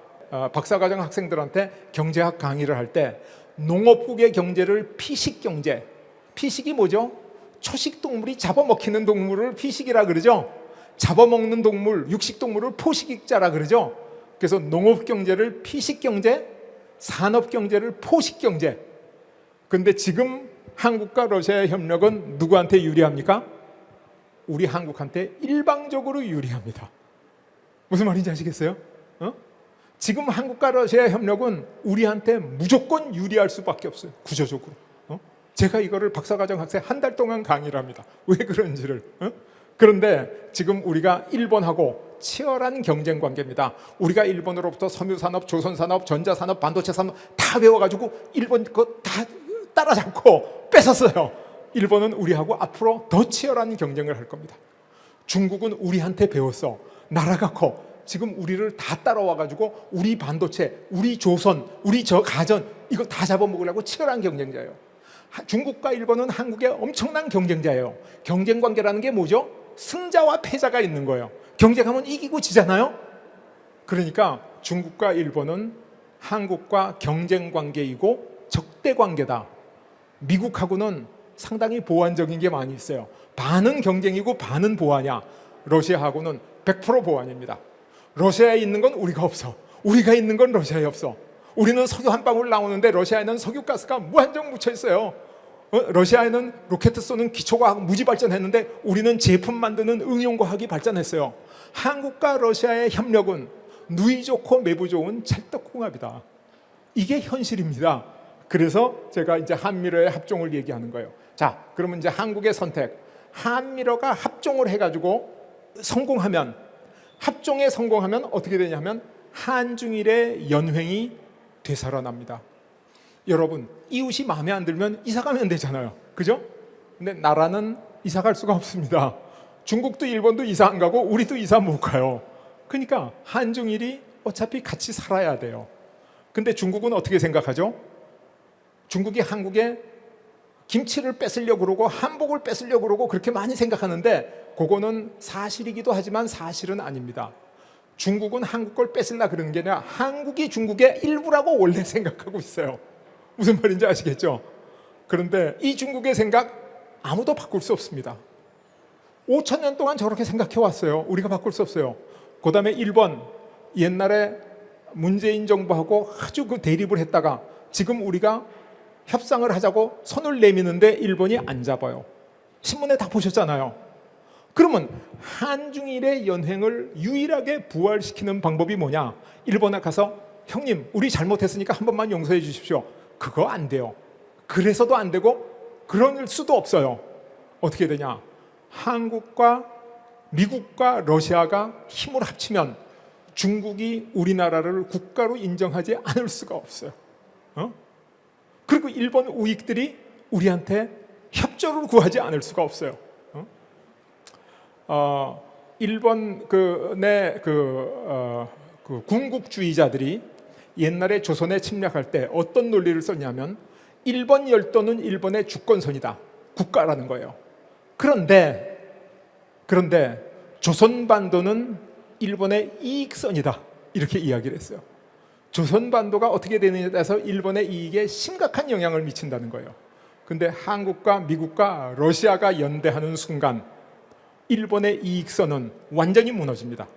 박사과정 학생들한테 경제학 강의를 할 때 농업국의 경제를 피식 경제, 피식이 뭐죠? 초식 동물이 잡아먹히는 동물을 피식이라 그러죠. 잡아먹는 동물, 육식 동물을 포식자라 그러죠. 그래서 농업 경제를 피식 경제, 산업 경제를 포식 경제. 근데 지금 한국과 러시아의 협력은 누구한테 유리합니까? 우리 한국한테 일방적으로 유리합니다. 무슨 말인지 아시겠어요? 지금 한국과 러시아의 협력은 우리한테 무조건 유리할 수밖에 없어요. 구조적으로. 제가 이거를 박사과정 학생 한 달 동안 강의를 합니다. 왜 그런지를. 그런데 지금 우리가 일본하고 치열한 경쟁 관계입니다. 우리가 일본으로부터 섬유산업, 조선산업, 전자산업, 반도체산업 다 배워가지고 일본 거 다 따라잡고 뺏었어요. 일본은 우리하고 앞으로 더 치열한 경쟁을 할 겁니다. 중국은 우리한테 배웠어. 나라가 커. 지금 우리를 다 따라와가지고 우리 반도체, 우리 조선, 우리 저 가전 이거 다 잡아먹으려고 치열한 경쟁자예요. 중국과 일본은 한국의 엄청난 경쟁자예요. 경쟁 관계라는 게 뭐죠? 승자와 패자가 있는 거예요. 경쟁하면 이기고 지잖아요. 그러니까 중국과 일본은 한국과 경쟁 관계이고 적대 관계다. 미국하고는 상당히 보완적인 게 많이 있어요. 반은 경쟁이고 반은 보완이야. 러시아하고는 100% 보완입니다. 러시아에 있는 건 우리가 없어. 우리가 있는 건 러시아에 없어. 우리는 석유 한 방울 나오는데 러시아에는 석유가스가 무한정 묻혀 있어요. 러시아에는 로켓 쏘는 기초과학 무지 발전했는데 우리는 제품 만드는 응용과학이 발전했어요. 한국과 러시아의 협력은 누이 좋고 매부 좋은 찰떡궁합이다. 이게 현실입니다. 그래서 제가 이제 한미러의 합종을 얘기하는 거예요. 자, 그러면 이제 한국의 선택. 한미러가 합종을 해가지고 성공하면, 합종에 성공하면 어떻게 되냐면 한중일의 연횡이 되살아납니다. 여러분, 이웃이 마음에 안 들면 이사 가면 되잖아요. 그죠? 근데 나라는 이사 갈 수가 없습니다. 중국도 일본도 이사 안 가고 우리도 이사 못 가요. 그러니까 한중일이 어차피 같이 살아야 돼요. 근데 중국은 어떻게 생각하죠? 중국이 한국에 김치를 뺏으려고 그러고 한복을 뺏으려고 그러고 그렇게 많이 생각하는데 그거는 사실이기도 하지만 사실은 아닙니다. 중국은 한국 걸 뺏으려고 그러는 게 아니라 한국이 중국의 일부라고 원래 생각하고 있어요. 무슨 말인지 아시겠죠? 그런데 이 중국의 생각 아무도 바꿀 수 없습니다. 5천 년 동안 저렇게 생각해 왔어요. 우리가 바꿀 수 없어요. 그 다음에 일본, 옛날에 문재인 정부하고 아주 그 대립을 했다가 지금 우리가 협상을 하자고 손을 내미는데 일본이 안 잡아요. 신문에 다 보셨잖아요. 그러면 한중일의 연횡을 유일하게 부활시키는 방법이 뭐냐? 일본에 가서 형님 우리 잘못했으니까 한 번만 용서해 주십시오. 그거 안 돼요. 그래서도 안 되고 그럴 수도 없어요. 어떻게 되냐? 한국과 미국과 러시아가 힘을 합치면 중국이 우리나라를 국가로 인정하지 않을 수가 없어요. 그리고 일본 우익들이 우리한테 협조를 구하지 않을 수가 없어요. 일본 군국주의자들이 옛날에 조선에 침략할 때 어떤 논리를 썼냐면 일본 열도는 일본의 주권선이다. 국가라는 거예요. 그런데 조선반도는 일본의 이익선이다. 이렇게 이야기를 했어요. 조선반도가 어떻게 되느냐에 따라서 일본의 이익에 심각한 영향을 미친다는 거예요. 근데 한국과 미국과 러시아가 연대하는 순간 일본의 이익선은 완전히 무너집니다.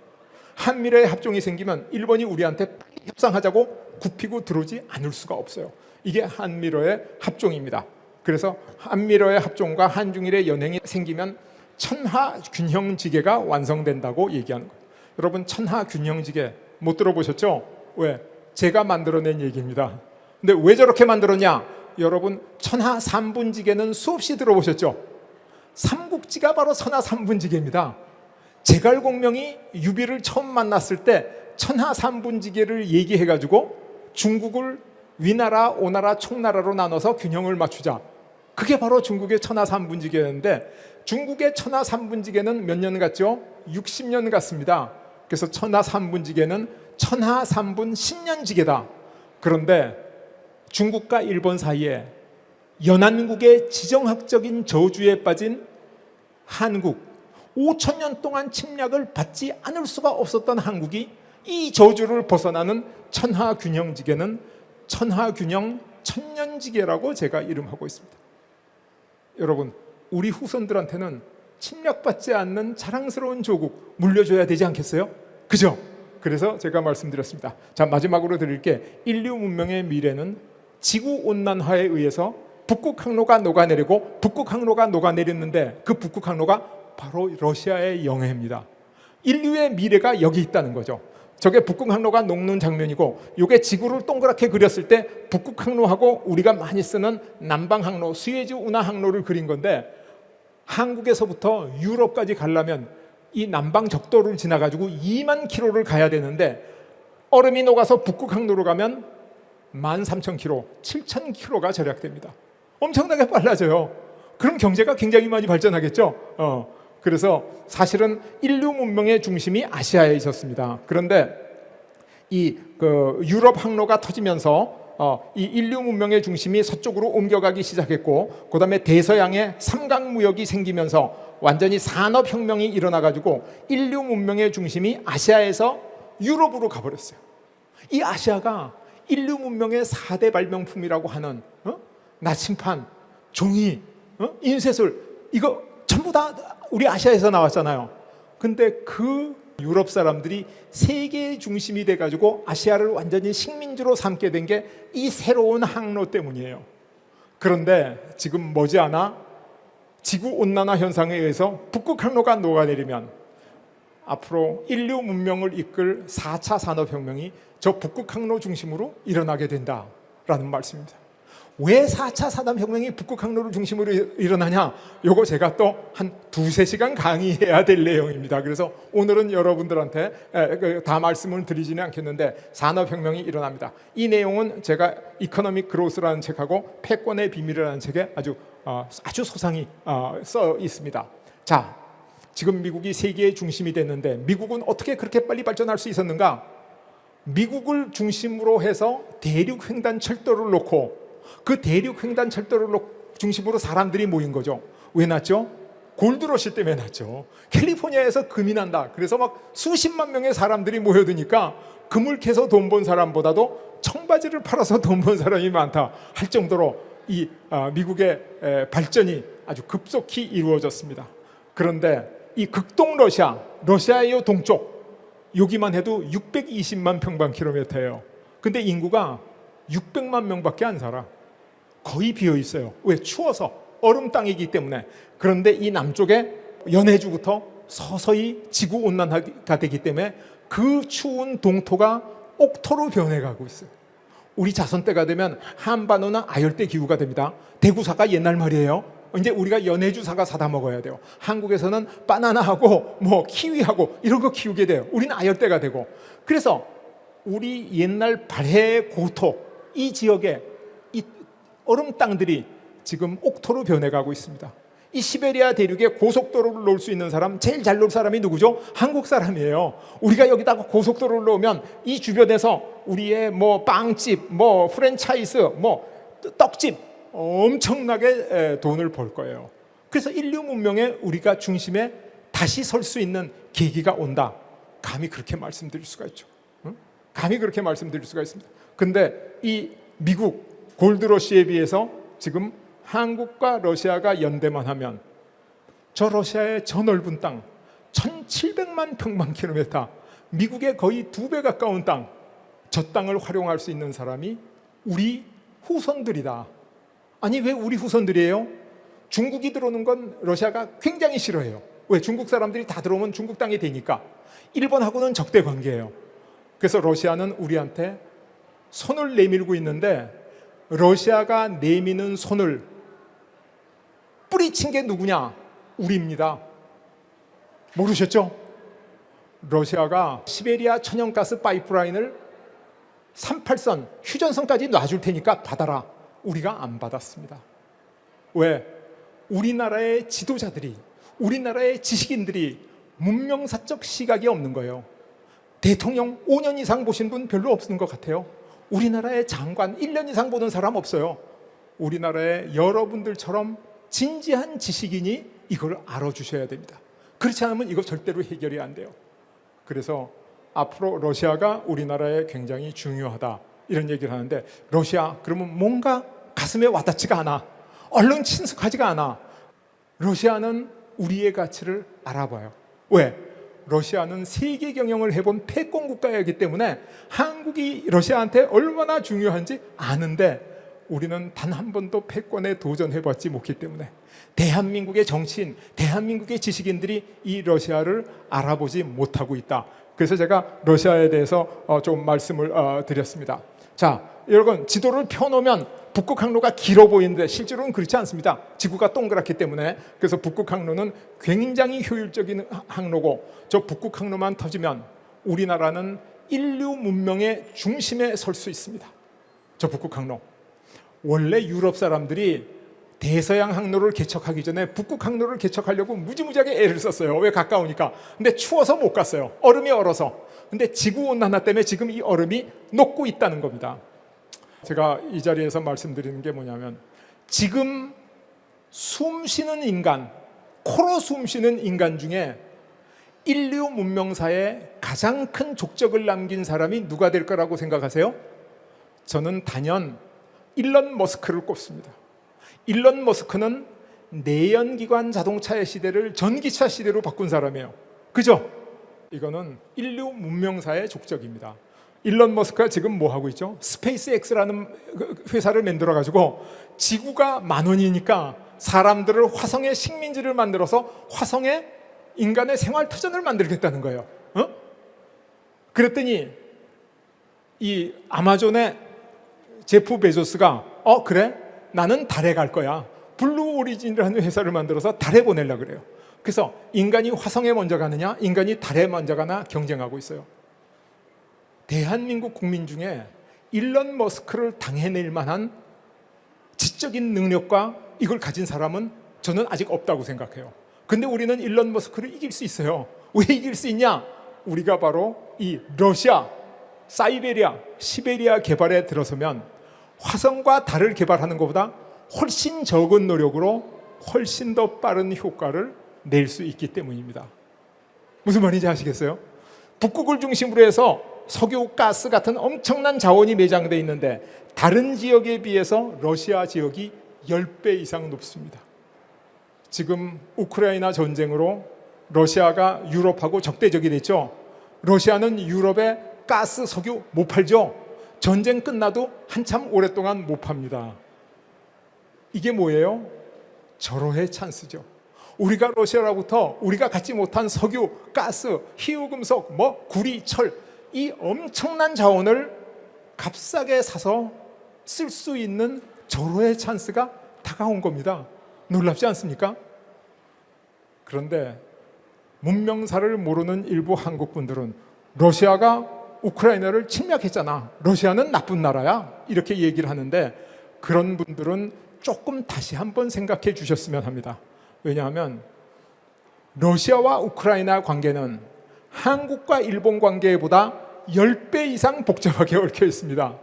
한미러의 합종이 생기면 일본이 우리한테 협상하자고 굽히고 들어오지 않을 수가 없어요. 이게 한미러의 합종입니다. 그래서 한미러의 합종과 한중일의 연행이 생기면 천하균형지계가 완성된다고 얘기하는 거예요. 여러분, 천하균형지계 못 들어보셨죠? 왜? 제가 만들어낸 얘기입니다. 근데 왜 저렇게 만들었냐? 여러분, 천하삼분지계는 수없이 들어보셨죠? 삼국지가 바로 천하삼분지계입니다. 제갈공명이 유비를 처음 만났을 때 천하삼분지계를 얘기해가지고 중국을 위나라, 오나라, 총나라로 나눠서 균형을 맞추자. 그게 바로 중국의 천하삼분지계였는데 중국의 천하삼분지계는 몇 년 갔죠? 60년 갔습니다. 그래서 천하삼분지계는 천하삼분 10년지계다. 그런데 중국과 일본 사이에 연안국의 지정학적인 저주에 빠진 한국, 5천 년 동안 침략을 받지 않을 수가 없었던 한국이 이 저주를 벗어나는 천하균형지계는 천하균형 천년지계라고 제가 이름하고 있습니다. 여러분, 우리 후손들한테는 침략받지 않는 자랑스러운 조국 물려줘야 되지 않겠어요? 그죠? 그래서 제가 말씀드렸습니다. 자, 마지막으로 드릴 게 인류 문명의 미래는 지구온난화에 의해서 북극 항로가 녹아내리고 북극 항로가 녹아내렸는데 그 북극 항로가 바로 러시아의 영해입니다. 인류의 미래가 여기 있다는 거죠. 저게 북극 항로가 녹는 장면이고 이게 지구를 동그랗게 그렸을 때 북극 항로하고 우리가 많이 쓰는 남방 항로, 수에즈 운하 항로를 그린 건데 한국에서부터 유럽까지 가려면 이 남방 적도를 지나가지고 2만 킬로를 가야 되는데 얼음이 녹아서 북극 항로로 가면 13,000킬로, 7,000킬로가 절약됩니다. 엄청나게 빨라져요. 그럼 경제가 굉장히 많이 발전하겠죠. 그래서 사실은 인류 문명의 중심이 아시아에 있었습니다. 그런데 이 유럽 항로가 터지면서 이 인류 문명의 중심이 서쪽으로 옮겨가기 시작했고, 그 다음에 대서양에 삼강무역이 생기면서 완전히 산업혁명이 일어나가지고 인류 문명의 중심이 아시아에서 유럽으로 가버렸어요. 이 아시아가 인류 문명의 4대 발명품이라고 하는 나침판, 종이, 인쇄술, 이거 전부 다 우리 아시아에서 나왔잖아요. 근데 그 유럽 사람들이 세계의 중심이 돼가지고 아시아를 완전히 식민지로 삼게 된 게 이 새로운 항로 때문이에요. 그런데 지금 머지않아 지구온난화 현상에 의해서 북극 항로가 녹아내리면 앞으로 인류 문명을 이끌 4차 산업혁명이 저 북극 항로 중심으로 일어나게 된다라는 말씀입니다. 왜 4차 산업혁명이 북극 항로를 중심으로 일어나냐? 요거 제가 또 한 2-3시간 강의해야 될 내용입니다. 그래서 오늘은 여러분들한테 다 말씀을 드리지는 않겠는데 산업혁명이 일어납니다. 이 내용은 제가 이코노믹 그로스라는 책하고 패권의 비밀이라는 책에 아주 소상히 써 있습니다. 자, 지금 미국이 세계의 중심이 됐는데 미국은 어떻게 그렇게 빨리 발전할 수 있었는가? 미국을 중심으로 해서 대륙 횡단 철도를 놓고 그 대륙 횡단 철도를 중심으로 사람들이 모인 거죠. 왜 났죠? 골드러시 때문에 났죠. 캘리포니아에서 금이 난다. 그래서 막 수십만 명의 사람들이 모여드니까 금을 캐서 돈 번 사람보다도 청바지를 팔아서 돈 번 사람이 많다 할 정도로 이 미국의 발전이 아주 급속히 이루어졌습니다. 그런데 이 극동 러시아의 동쪽 여기만 해도 620만 평방킬로미터예요. 근데 인구가 600만 명밖에 안 살아. 거의 비어 있어요. 왜? 추워서. 얼음 땅이기 때문에. 그런데 이 남쪽에 연해주부터 서서히 지구온난화가 되기 때문에 그 추운 동토가 옥토로 변해가고 있어요. 우리 자손 때가 되면 한반도나 아열대 기후가 됩니다. 대구사가 옛날 말이에요. 이제 우리가 연해주 사과 사다 먹어야 돼요. 한국에서는 바나나하고 키위하고 이런 거 키우게 돼요. 우리는 아열대가 되고. 그래서 우리 옛날 발해의 고토 이 지역에 이 얼음 땅들이 지금 옥토로 변해가고 있습니다. 이 시베리아 대륙에 고속도로를 놓을 수 있는 사람, 제일 잘 놓을 사람이 누구죠? 한국 사람이에요. 우리가 여기다가 고속도로를 놓으면 이 주변에서 우리의 빵집, 프랜차이즈, 떡집 엄청나게 돈을 벌 거예요. 그래서 인류 문명에 우리가 중심에 다시 설 수 있는 계기가 온다. 감히 그렇게 말씀드릴 수가 있죠. 감히 그렇게 말씀드릴 수가 있습니다. 근데 이 미국 골드러시에 비해서 지금 한국과 러시아가 연대만 하면 저 러시아의 저 넓은 땅 1700만 평방킬로미터 미국의 거의 2배 가까운 땅, 저 땅을 활용할 수 있는 사람이 우리 후손들이다. 아니 왜 우리 후손들이에요? 중국이 들어오는 건 러시아가 굉장히 싫어해요. 왜? 중국 사람들이 다 들어오면 중국 땅이 되니까. 일본하고는 적대 관계예요. 그래서 러시아는 우리한테 손을 내밀고 있는데 러시아가 내미는 손을 뿌리친 게 누구냐? 우리입니다. 모르셨죠? 러시아가 시베리아 천연가스 파이프라인을 38선 휴전선까지 놔줄 테니까 받아라. 우리가 안 받았습니다. 왜? 우리나라의 지도자들이, 우리나라의 지식인들이 문명사적 시각이 없는 거예요. 대통령 5년 이상 보신 분 별로 없는 것 같아요. 우리나라의 장관 1년 이상 보는 사람 없어요. 우리나라의 여러분들처럼 진지한 지식인이 이걸 알아주셔야 됩니다. 그렇지 않으면 이거 절대로 해결이 안 돼요. 그래서 앞으로 러시아가 우리나라에 굉장히 중요하다 이런 얘기를 하는데, 러시아 그러면 뭔가 가슴에 와닿지가 않아. 얼른 친숙하지가 않아. 러시아는 우리의 가치를 알아봐요. 왜? 러시아는 세계 경영을 해본 패권 국가이기 때문에 한국이 러시아한테 얼마나 중요한지 아는데, 우리는 단 한 번도 패권에 도전해봤지 못기 때문에 대한민국의 정치인, 대한민국의 지식인들이 이 러시아를 알아보지 못하고 있다. 그래서 제가 러시아에 대해서 좀 말씀을 드렸습니다. 자, 여러분, 지도를 펴놓으면 북극 항로가 길어 보이는데 실제로는 그렇지 않습니다. 지구가 동그랗기 때문에. 그래서 북극 항로는 굉장히 효율적인 항로고, 저 북극 항로만 터지면 우리나라는 인류 문명의 중심에 설 수 있습니다. 저 북극 항로. 원래 유럽 사람들이 대서양 항로를 개척하기 전에 북극 항로를 개척하려고 무지무지하게 애를 썼어요. 왜? 가까우니까. 근데 추워서 못 갔어요. 얼음이 얼어서. 근데 지구온난화 때문에 지금 이 얼음이 녹고 있다는 겁니다. 제가 이 자리에서 말씀드리는 게 뭐냐면, 지금 숨 쉬는 인간, 코로 숨 쉬는 인간 중에 인류 문명사에 가장 큰 족적을 남긴 사람이 누가 될 거라고 생각하세요? 저는 단연 일론 머스크를 꼽습니다. 일론 머스크는 내연기관 자동차의 시대를 전기차 시대로 바꾼 사람이에요. 그죠? 이거는 인류 문명사의 족적입니다. 일론 머스크가 지금 뭐 하고 있죠? 스페이스 X라는 회사를 만들어 가지고 지구가 10,000원이니까 사람들을 화성의 식민지를 만들어서 화성에 인간의 생활 터전을 만들겠다는 거예요. 그랬더니 이 아마존의 제프 베조스가 그래? 나는 달에 갈 거야. 블루 오리진이라는 회사를 만들어서 달에 보내려고 그래요. 그래서 인간이 화성에 먼저 가느냐, 인간이 달에 먼저 가나 경쟁하고 있어요. 대한민국 국민 중에 일론 머스크를 당해낼 만한 지적인 능력과 이걸 가진 사람은 저는 아직 없다고 생각해요. 근데 우리는 일론 머스크를 이길 수 있어요. 왜 이길 수 있냐? 우리가 바로 이 러시아, 사이베리아, 시베리아 개발에 들어서면 화성과 달을 개발하는 것보다 훨씬 적은 노력으로 훨씬 더 빠른 효과를 낼 수 있기 때문입니다. 무슨 말인지 아시겠어요? 북극을 중심으로 해서 석유, 가스 같은 엄청난 자원이 매장되어 있는데 다른 지역에 비해서 러시아 지역이 10배 이상 높습니다. 지금 우크라이나 전쟁으로 러시아가 유럽하고 적대적이 됐죠. 러시아는 유럽에 가스, 석유 못 팔죠. 전쟁 끝나도 한참 오랫동안 못 팝니다. 이게 뭐예요? 절호의 찬스죠. 우리가 러시아로부터 우리가 갖지 못한 석유, 가스, 희우금속, 구리, 철, 이 엄청난 자원을 값싸게 사서 쓸 수 있는 절호의 찬스가 다가온 겁니다. 놀랍지 않습니까? 그런데 문명사를 모르는 일부 한국 분들은 러시아가 우크라이나를 침략했잖아. 러시아는 나쁜 나라야. 이렇게 얘기를 하는데 그런 분들은 조금 다시 한번 생각해 주셨으면 합니다. 왜냐하면 러시아와 우크라이나 관계는 한국과 일본 관계보다 10배 이상 복잡하게 얽혀 있습니다.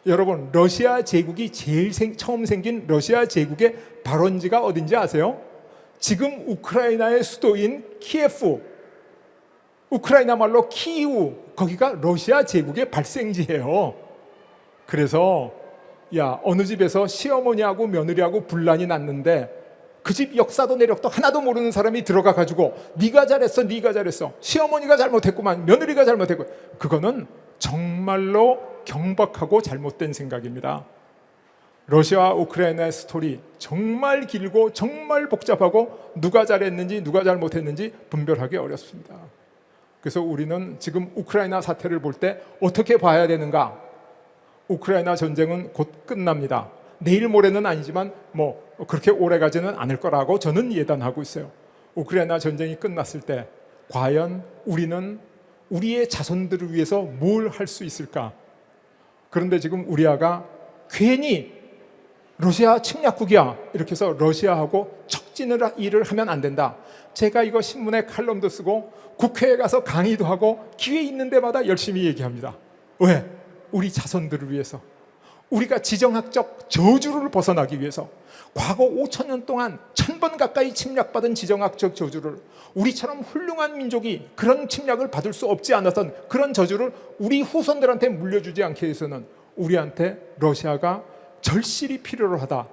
여러분, 러시아 제국이 제일 처음 생긴 러시아 제국의 발원지가 어딘지 아세요? 지금 우크라이나의 수도인 키예프, 우크라이나 말로 키이우, 거기가 러시아 제국의 발생지예요. 그래서 어느 집에서 시어머니하고 며느리하고 분란이 났는데 그 집 역사도 내력도 하나도 모르는 사람이 들어가 가지고 네가 잘했어, 시어머니가 잘못했구만, 며느리가 잘못했고, 그거는 정말로 경박하고 잘못된 생각입니다. 러시아와 우크라이나의 스토리 정말 길고 정말 복잡하고 누가 잘했는지 누가 잘못했는지 분별하기 어렵습니다. 그래서 우리는 지금 우크라이나 사태를 볼 때 어떻게 봐야 되는가? 우크라이나 전쟁은 곧 끝납니다. 내일 모레는 아니지만 그렇게 오래 가지는 않을 거라고 저는 예단하고 있어요. 우크라이나 전쟁이 끝났을 때 과연 우리는 우리의 자손들을 위해서 뭘 할 수 있을까? 그런데 지금 우리아가 괜히 러시아 침략국이야 이렇게 해서 러시아하고 척진을 일을 하면 안 된다. 제가 이거 신문에 칼럼도 쓰고 국회에 가서 강의도 하고 기회 있는 데마다 열심히 얘기합니다. 왜? 우리 자손들을 위해서, 우리가 지정학적 저주를 벗어나기 위해서, 과거 5,000년 동안 1,000번 가까이 침략받은 지정학적 저주를, 우리처럼 훌륭한 민족이 그런 침략을 받을 수 없지 않았던 그런 저주를 우리 후손들한테 물려주지 않게 해서는 우리한테 러시아가 절실히 필요로 하다,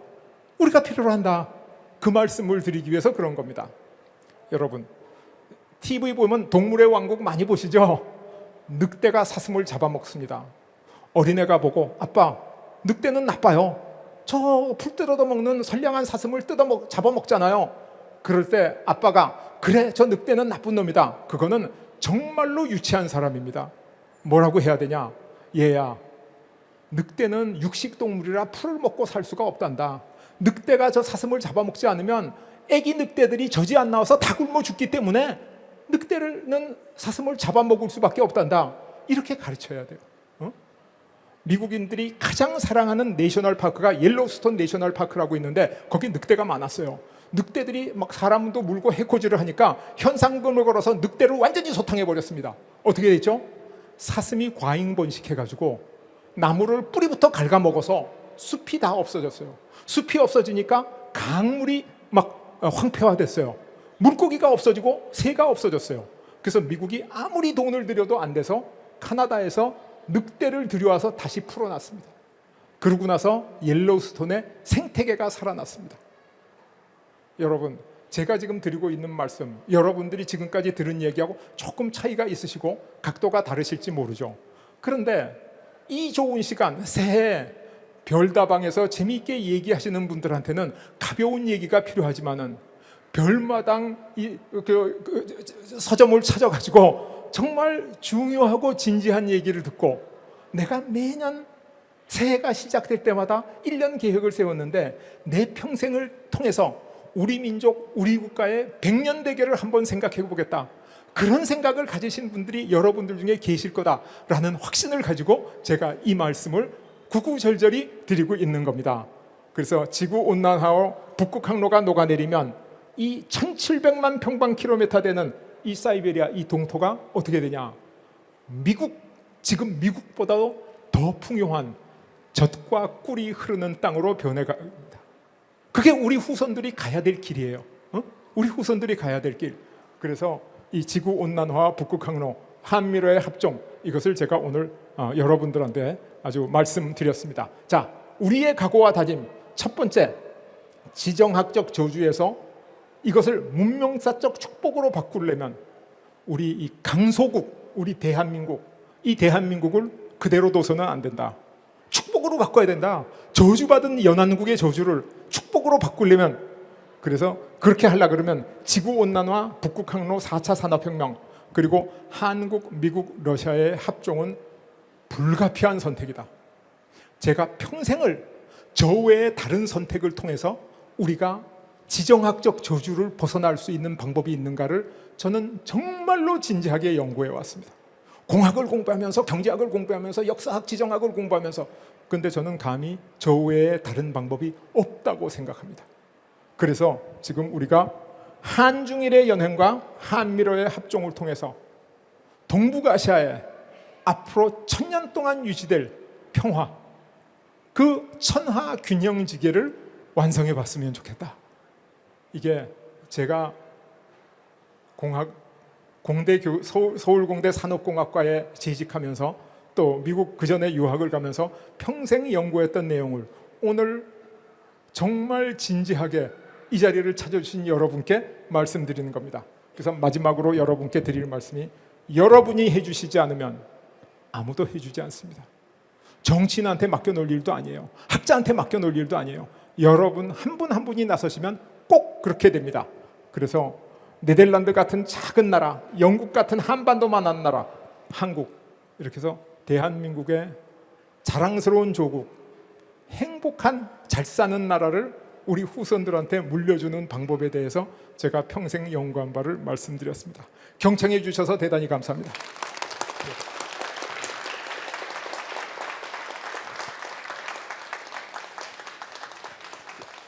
우리가 필요로 한다, 그 말씀을 드리기 위해서 그런 겁니다. 여러분, TV 보면 동물의 왕국 많이 보시죠? 늑대가 사슴을 잡아먹습니다. 어린애가 보고 아빠, 늑대는 나빠요. 저 풀 뜯어 먹는 선량한 사슴을 잡아먹잖아요. 그럴 때 아빠가 그래, 저 늑대는 나쁜 놈이다. 그거는 정말로 유치한 사람입니다. 뭐라고 해야 되냐? 얘야, 늑대는 육식동물이라 풀을 먹고 살 수가 없단다. 늑대가 저 사슴을 잡아먹지 않으면 애기 늑대들이 젖이 안 나와서 다 굶어 죽기 때문에 늑대는 사슴을 잡아먹을 수밖에 없단다. 이렇게 가르쳐야 돼요. 미국인들이 가장 사랑하는 내셔널파크가 옐로우스톤 내셔널파크라고 있는데 거기 늑대가 많았어요. 늑대들이 막 사람도 물고 해코지를 하니까 현상금을 걸어서 늑대를 완전히 소탕해버렸습니다. 어떻게 됐죠? 사슴이 과잉 번식해가지고 나무를 뿌리부터 갉아먹어서 숲이 다 없어졌어요. 숲이 없어지니까 강물이 막 황폐화됐어요. 물고기가 없어지고 새가 없어졌어요. 그래서 미국이 아무리 돈을 들여도 안 돼서 카나다에서 늑대를 들여와서 다시 풀어놨습니다. 그러고 나서 옐로우스톤의 생태계가 살아났습니다. 여러분, 제가 지금 드리고 있는 말씀, 여러분들이 지금까지 들은 얘기하고 조금 차이가 있으시고 각도가 다르실지 모르죠. 그런데 이 좋은 시간, 새해 별다방에서 재미있게 얘기하시는 분들한테는 가벼운 얘기가 필요하지만은 별마당 서점을 찾아가지고 정말 중요하고 진지한 얘기를 듣고, 내가 매년 새해가 시작될 때마다 1년 계획을 세웠는데 내 평생을 통해서 우리 민족, 우리 국가의 100년 대계를 한번 생각해 보겠다, 그런 생각을 가지신 분들이 여러분들 중에 계실 거다라는 확신을 가지고 제가 이 말씀을 구구절절히 드리고 있는 겁니다. 그래서 지구온난화로 북극 항로가 녹아내리면 이 1700만 평방킬로미터 되는 이 사이베리아, 이 동토가 어떻게 되냐, 지금 미국보다도 더 풍요한 젖과 꿀이 흐르는 땅으로 변해갑니다. 그게 우리 후손들이 가야 될 길이에요. 우리 후손들이 가야 될 길. 그래서 이 지구온난화와 북극항로, 한미로의 합종, 이것을 제가 오늘 여러분들한테 아주 말씀드렸습니다. 자, 우리의 각오와 다짐, 첫 번째, 지정학적 저주에서 이것을 문명사적 축복으로 바꾸려면 우리 이 강소국, 우리 대한민국, 이 대한민국을 그대로 둬서는 안 된다. 축복으로 바꿔야 된다. 저주받은 연안국의 저주를 축복으로 바꾸려면, 그래서 그렇게 하려고 그러면 지구온난화, 북극항로, 4차 산업혁명, 그리고 한국, 미국, 러시아의 합종은 불가피한 선택이다. 제가 평생을 저 외의 다른 선택을 통해서 우리가 지정학적 저주를 벗어날 수 있는 방법이 있는가를 저는 정말로 진지하게 연구해 왔습니다. 공학을 공부하면서, 경제학을 공부하면서, 역사학, 지정학을 공부하면서, 근데 저는 감히 저 외에 다른 방법이 없다고 생각합니다. 그래서 지금 우리가 한중일의 연행과 한미로의 합종을 통해서 동북아시아에 앞으로 1000년 동안 유지될 평화, 그 천하 균형지계를 완성해 봤으면 좋겠다. 이게 제가 서울공대 산업공학과에 재직하면서 또 미국 그 전에 유학을 가면서 평생 연구했던 내용을 오늘 정말 진지하게 이 자리를 찾아주신 여러분께 말씀드리는 겁니다. 그래서 마지막으로 여러분께 드릴 말씀이, 여러분이 해주시지 않으면 아무도 해주지 않습니다. 정치인한테 맡겨놓을 일도 아니에요. 학자한테 맡겨놓을 일도 아니에요. 여러분 한 분 한 분이 나서시면 꼭 그렇게 됩니다. 그래서 네덜란드 같은 작은 나라, 영국 같은 한반도만한 나라, 한국, 이렇게 해서 대한민국의 자랑스러운 조국, 행복한 잘 사는 나라를 우리 후손들한테 물려주는 방법에 대해서 제가 평생 연구한 바를 말씀드렸습니다. 경청해 주셔서 대단히 감사합니다.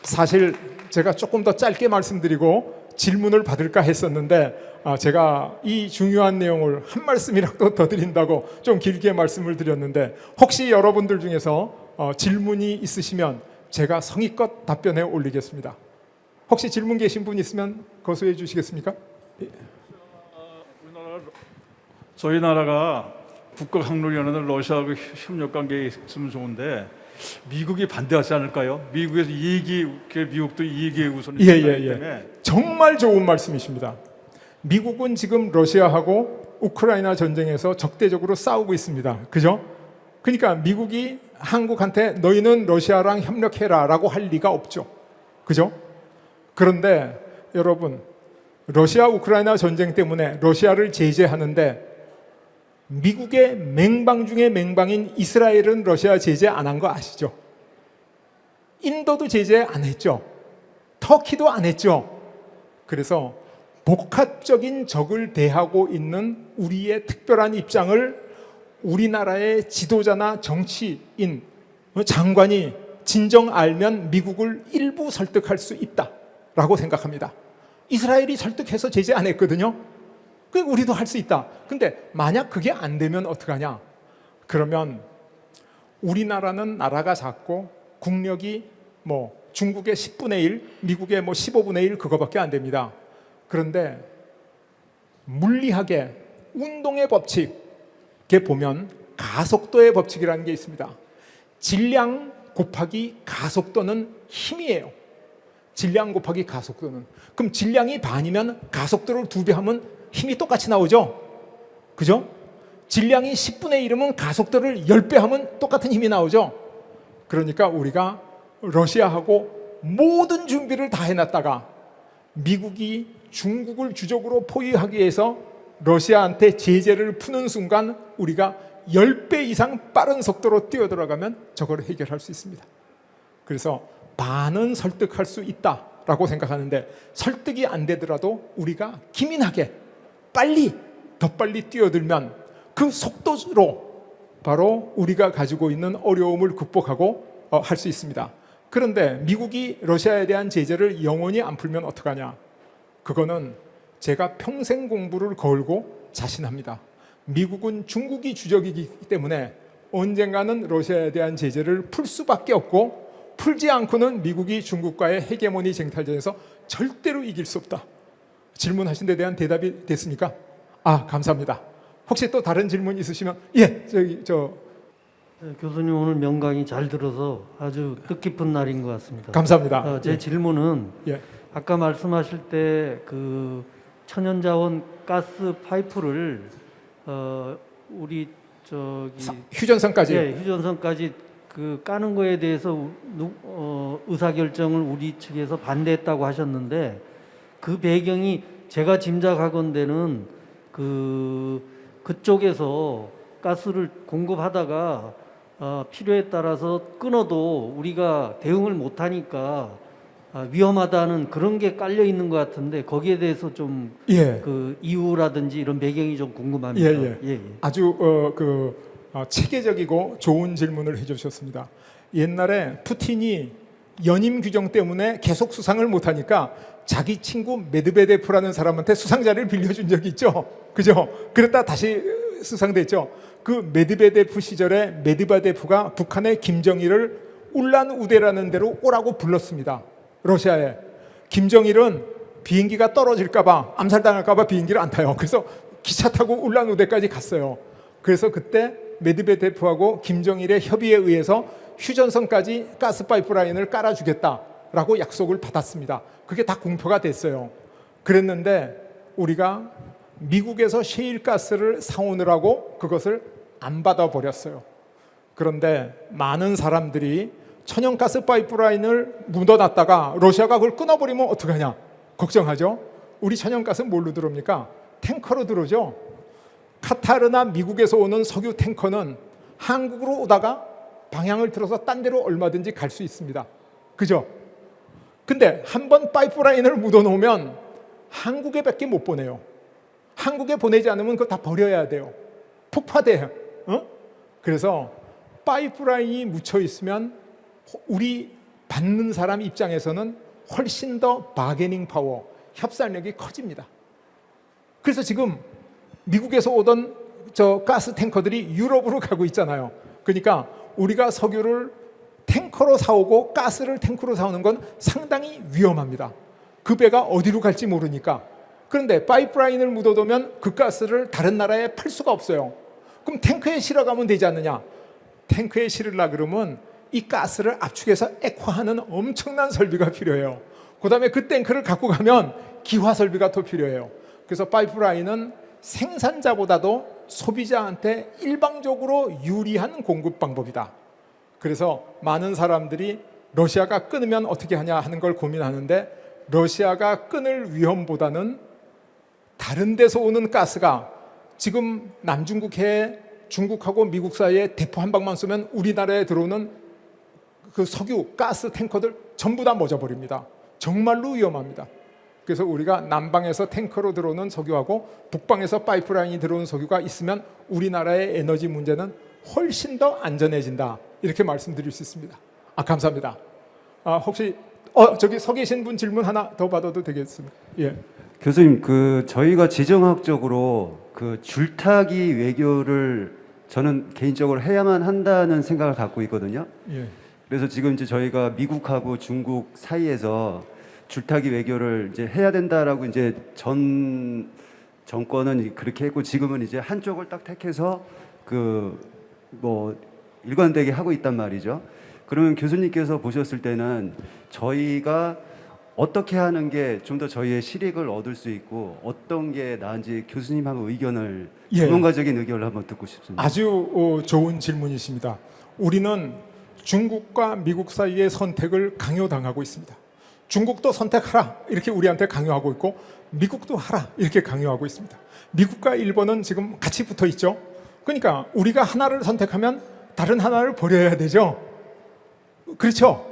사실 제가 조금 더 짧게 말씀드리고 질문을 받을까 했었는데 제가 이 중요한 내용을 한 말씀이라도 더 드린다고 좀 길게 말씀을 드렸는데, 혹시 여러분들 중에서 질문이 있으시면 제가 성의껏 답변해 올리겠습니다. 혹시 질문 계신 분 있으면 거수해 주시겠습니까? 저희 나라가 북극항로연합 러시아하고 협력 관계에 있으면 좋은데 미국이 반대하지 않을까요? 미국에서 미국도 이익에 우선이 예. 정말 좋은 말씀이십니다. 미국은 지금 러시아하고 우크라이나 전쟁에서 적대적으로 싸우고 있습니다. 그죠? 그러니까 미국이 한국한테 너희는 러시아랑 협력해라라고 할 리가 없죠. 그죠? 그런데 여러분, 러시아 우크라이나 전쟁 때문에 러시아를 제재하는데 미국의 맹방 중에 맹방인 이스라엘은 러시아 제재 안 한 거 아시죠? 인도도 제재 안 했죠. 터키도 안 했죠. 그래서 복합적인 적을 대하고 있는 우리의 특별한 입장을 우리나라의 지도자나 정치인, 장관이 진정 알면 미국을 일부 설득할 수 있다라고 생각합니다. 이스라엘이 설득해서 제재 안 했거든요. 우리도 할 수 있다. 근데 만약 그게 안 되면 어떡하냐? 그러면 우리나라는 나라가 작고 국력이 중국의 10분의 1, 미국의 15분의 1 그거밖에 안 됩니다. 그런데 물리학의 운동의 법칙에 보면 가속도의 법칙이라는 게 있습니다. 질량 곱하기 가속도는 힘이에요. 질량 곱하기 가속도는. 그럼 질량이 반이면 가속도를 2배 하면 힘이 똑같이 나오죠. 그죠? 질량이 10분의 1이면 가속도를 10배 하면 똑같은 힘이 나오죠. 그러니까 우리가 러시아하고 모든 준비를 다 해놨다가 미국이 중국을 주적으로 포위하기 위해서 러시아한테 제재를 푸는 순간 우리가 10배 이상 빠른 속도로 뛰어들어가면 저걸 해결할 수 있습니다. 그래서 반은 설득할 수 있다라고 생각하는데, 설득이 안 되더라도 우리가 기민하게 더 빨리 뛰어들면 그 속도로 바로 우리가 가지고 있는 어려움을 극복하고 할 수 있습니다. 그런데 미국이 러시아에 대한 제재를 영원히 안 풀면 어떡하냐? 그거는 제가 평생 공부를 걸고 자신합니다. 미국은 중국이 주적이기 때문에 언젠가는 러시아에 대한 제재를 풀 수밖에 없고, 풀지 않고는 미국이 중국과의 헤게모니 쟁탈전에서 절대로 이길 수 없다. 질문하신 데 대한 대답이 됐습니까? 감사합니다. 혹시 또 다른 질문 있으시면 네, 교수님 오늘 명강의 잘 들어서 아주 뜻깊은 날인 것 같습니다. 감사합니다. 제 질문은 예. 아까 말씀하실 때 그 천연자원 가스 파이프를 우리 휴전선까지. 예, 휴전선까지 그 까는 거에 대해서 의사결정을 우리 측에서 반대했다고 하셨는데, 그 배경이 제가 짐작하건대는 그쪽에서 가스를 공급하다가 필요에 따라서 끊어도 우리가 대응을 못하니까 위험하다는 그런 게 깔려 있는 것 같은데, 거기에 대해서 좀 그 이유라든지 이런 배경이 좀 궁금합니다. 예. 아주 체계적이고 좋은 질문을 해주셨습니다. 옛날에 푸틴이 연임 규정 때문에 계속 수상을 못하니까 자기 친구 메드베데프라는 사람한테 수상자를 빌려준 적이 있죠. 그죠? 그랬다 다시 수상됐죠. 그 메드베데프 시절에 메드베데프가 북한의 김정일을 울란우데라는 데로 오라고 불렀습니다. 러시아에. 김정일은 비행기가 떨어질까봐, 암살당할까봐 비행기를 안 타요. 그래서 기차 타고 울란우데까지 갔어요. 그래서 그때 메드베데프하고 김정일의 협의에 의해서 휴전선까지 가스 파이프라인을 깔아주겠다라고 약속을 받았습니다. 그게 다 공표가 됐어요. 그랬는데 우리가 미국에서 셰일가스를 사오느라고 그것을 안 받아버렸어요. 그런데 많은 사람들이 천연가스 파이프라인을 묻어놨다가 러시아가 그걸 끊어버리면 어떡하냐 걱정하죠. 우리 천연가스 뭘로 들어옵니까? 탱커로 들어오죠. 카타르나 미국에서 오는 석유 탱커는 한국으로 오다가 방향을 틀어서 딴 데로 얼마든지 갈 수 있습니다. 그죠? 근데 한번 파이프라인을 묻어놓으면 한국에 밖에 못 보내요. 한국에 보내지 않으면 그거 다 버려야 돼요. 폭파돼요. 그래서 파이프라인이 묻혀 있으면 우리 받는 사람 입장에서는 훨씬 더 바게닝 파워, 협상력이 커집니다. 그래서 지금 미국에서 오던 가스 탱커들이 유럽으로 가고 있잖아요. 그러니까 우리가 석유를 탱커로 사오고 가스를 탱크로 사오는 건 상당히 위험합니다. 그 배가 어디로 갈지 모르니까. 그런데 파이프라인을 묻어두면 그 가스를 다른 나라에 팔 수가 없어요. 그럼 탱크에 실어가면 되지 않느냐? 탱크에 실으려 그러면 이 가스를 압축해서 액화하는 엄청난 설비가 필요해요. 그 다음에 그 탱크를 갖고 가면 기화 설비가 더 필요해요. 그래서 파이프라인은 생산자보다도 소비자한테 일방적으로 유리한 공급 방법이다. 그래서 많은 사람들이 러시아가 끊으면 어떻게 하냐 하는 걸 고민하는데, 러시아가 끊을 위험보다는 다른 데서 오는 가스가 지금 남중국해에 중국하고 미국 사이에 대포 한 방만 쏘면 우리나라에 들어오는 그 석유, 가스 탱커들 전부 다 멎어버립니다. 정말로 위험합니다. 그래서 우리가 남방에서 탱커로 들어오는 석유하고 북방에서 파이프라인이 들어오는 석유가 있으면 우리나라의 에너지 문제는 훨씬 더 안전해진다. 이렇게 말씀드릴 수 있습니다. 감사합니다. 혹시 저기 서 계신 분 질문 하나 더 받아도 되겠습니까? 예. 교수님, 저희가 지정학적으로 줄타기 외교를 저는 개인적으로 해야만 한다는 생각을 갖고 있거든요. 예. 그래서 지금 이제 저희가 미국하고 중국 사이에서 줄타기 외교를 이제 해야 된다라고 이제 전 정권은 그렇게 했고, 지금은 이제 한쪽을 딱 택해서 일관되게 하고 있단 말이죠. 그러면 교수님께서 보셨을 때는 저희가 어떻게 하는 게 좀 더 저희의 실익을 얻을 수 있고 어떤 게 나은지 교수님하고 의견을 예. 전문가적인 의견을 한번 듣고 싶습니다. 아주 좋은 질문이십니다. 우리는 중국과 미국 사이의 선택을 강요당하고 있습니다. 중국도 선택하라 이렇게 우리한테 강요하고 있고 미국도 하라 이렇게 강요하고 있습니다. 미국과 일본은 지금 같이 붙어 있죠. 그러니까 우리가 하나를 선택하면 다른 하나를 버려야 되죠. 그렇죠?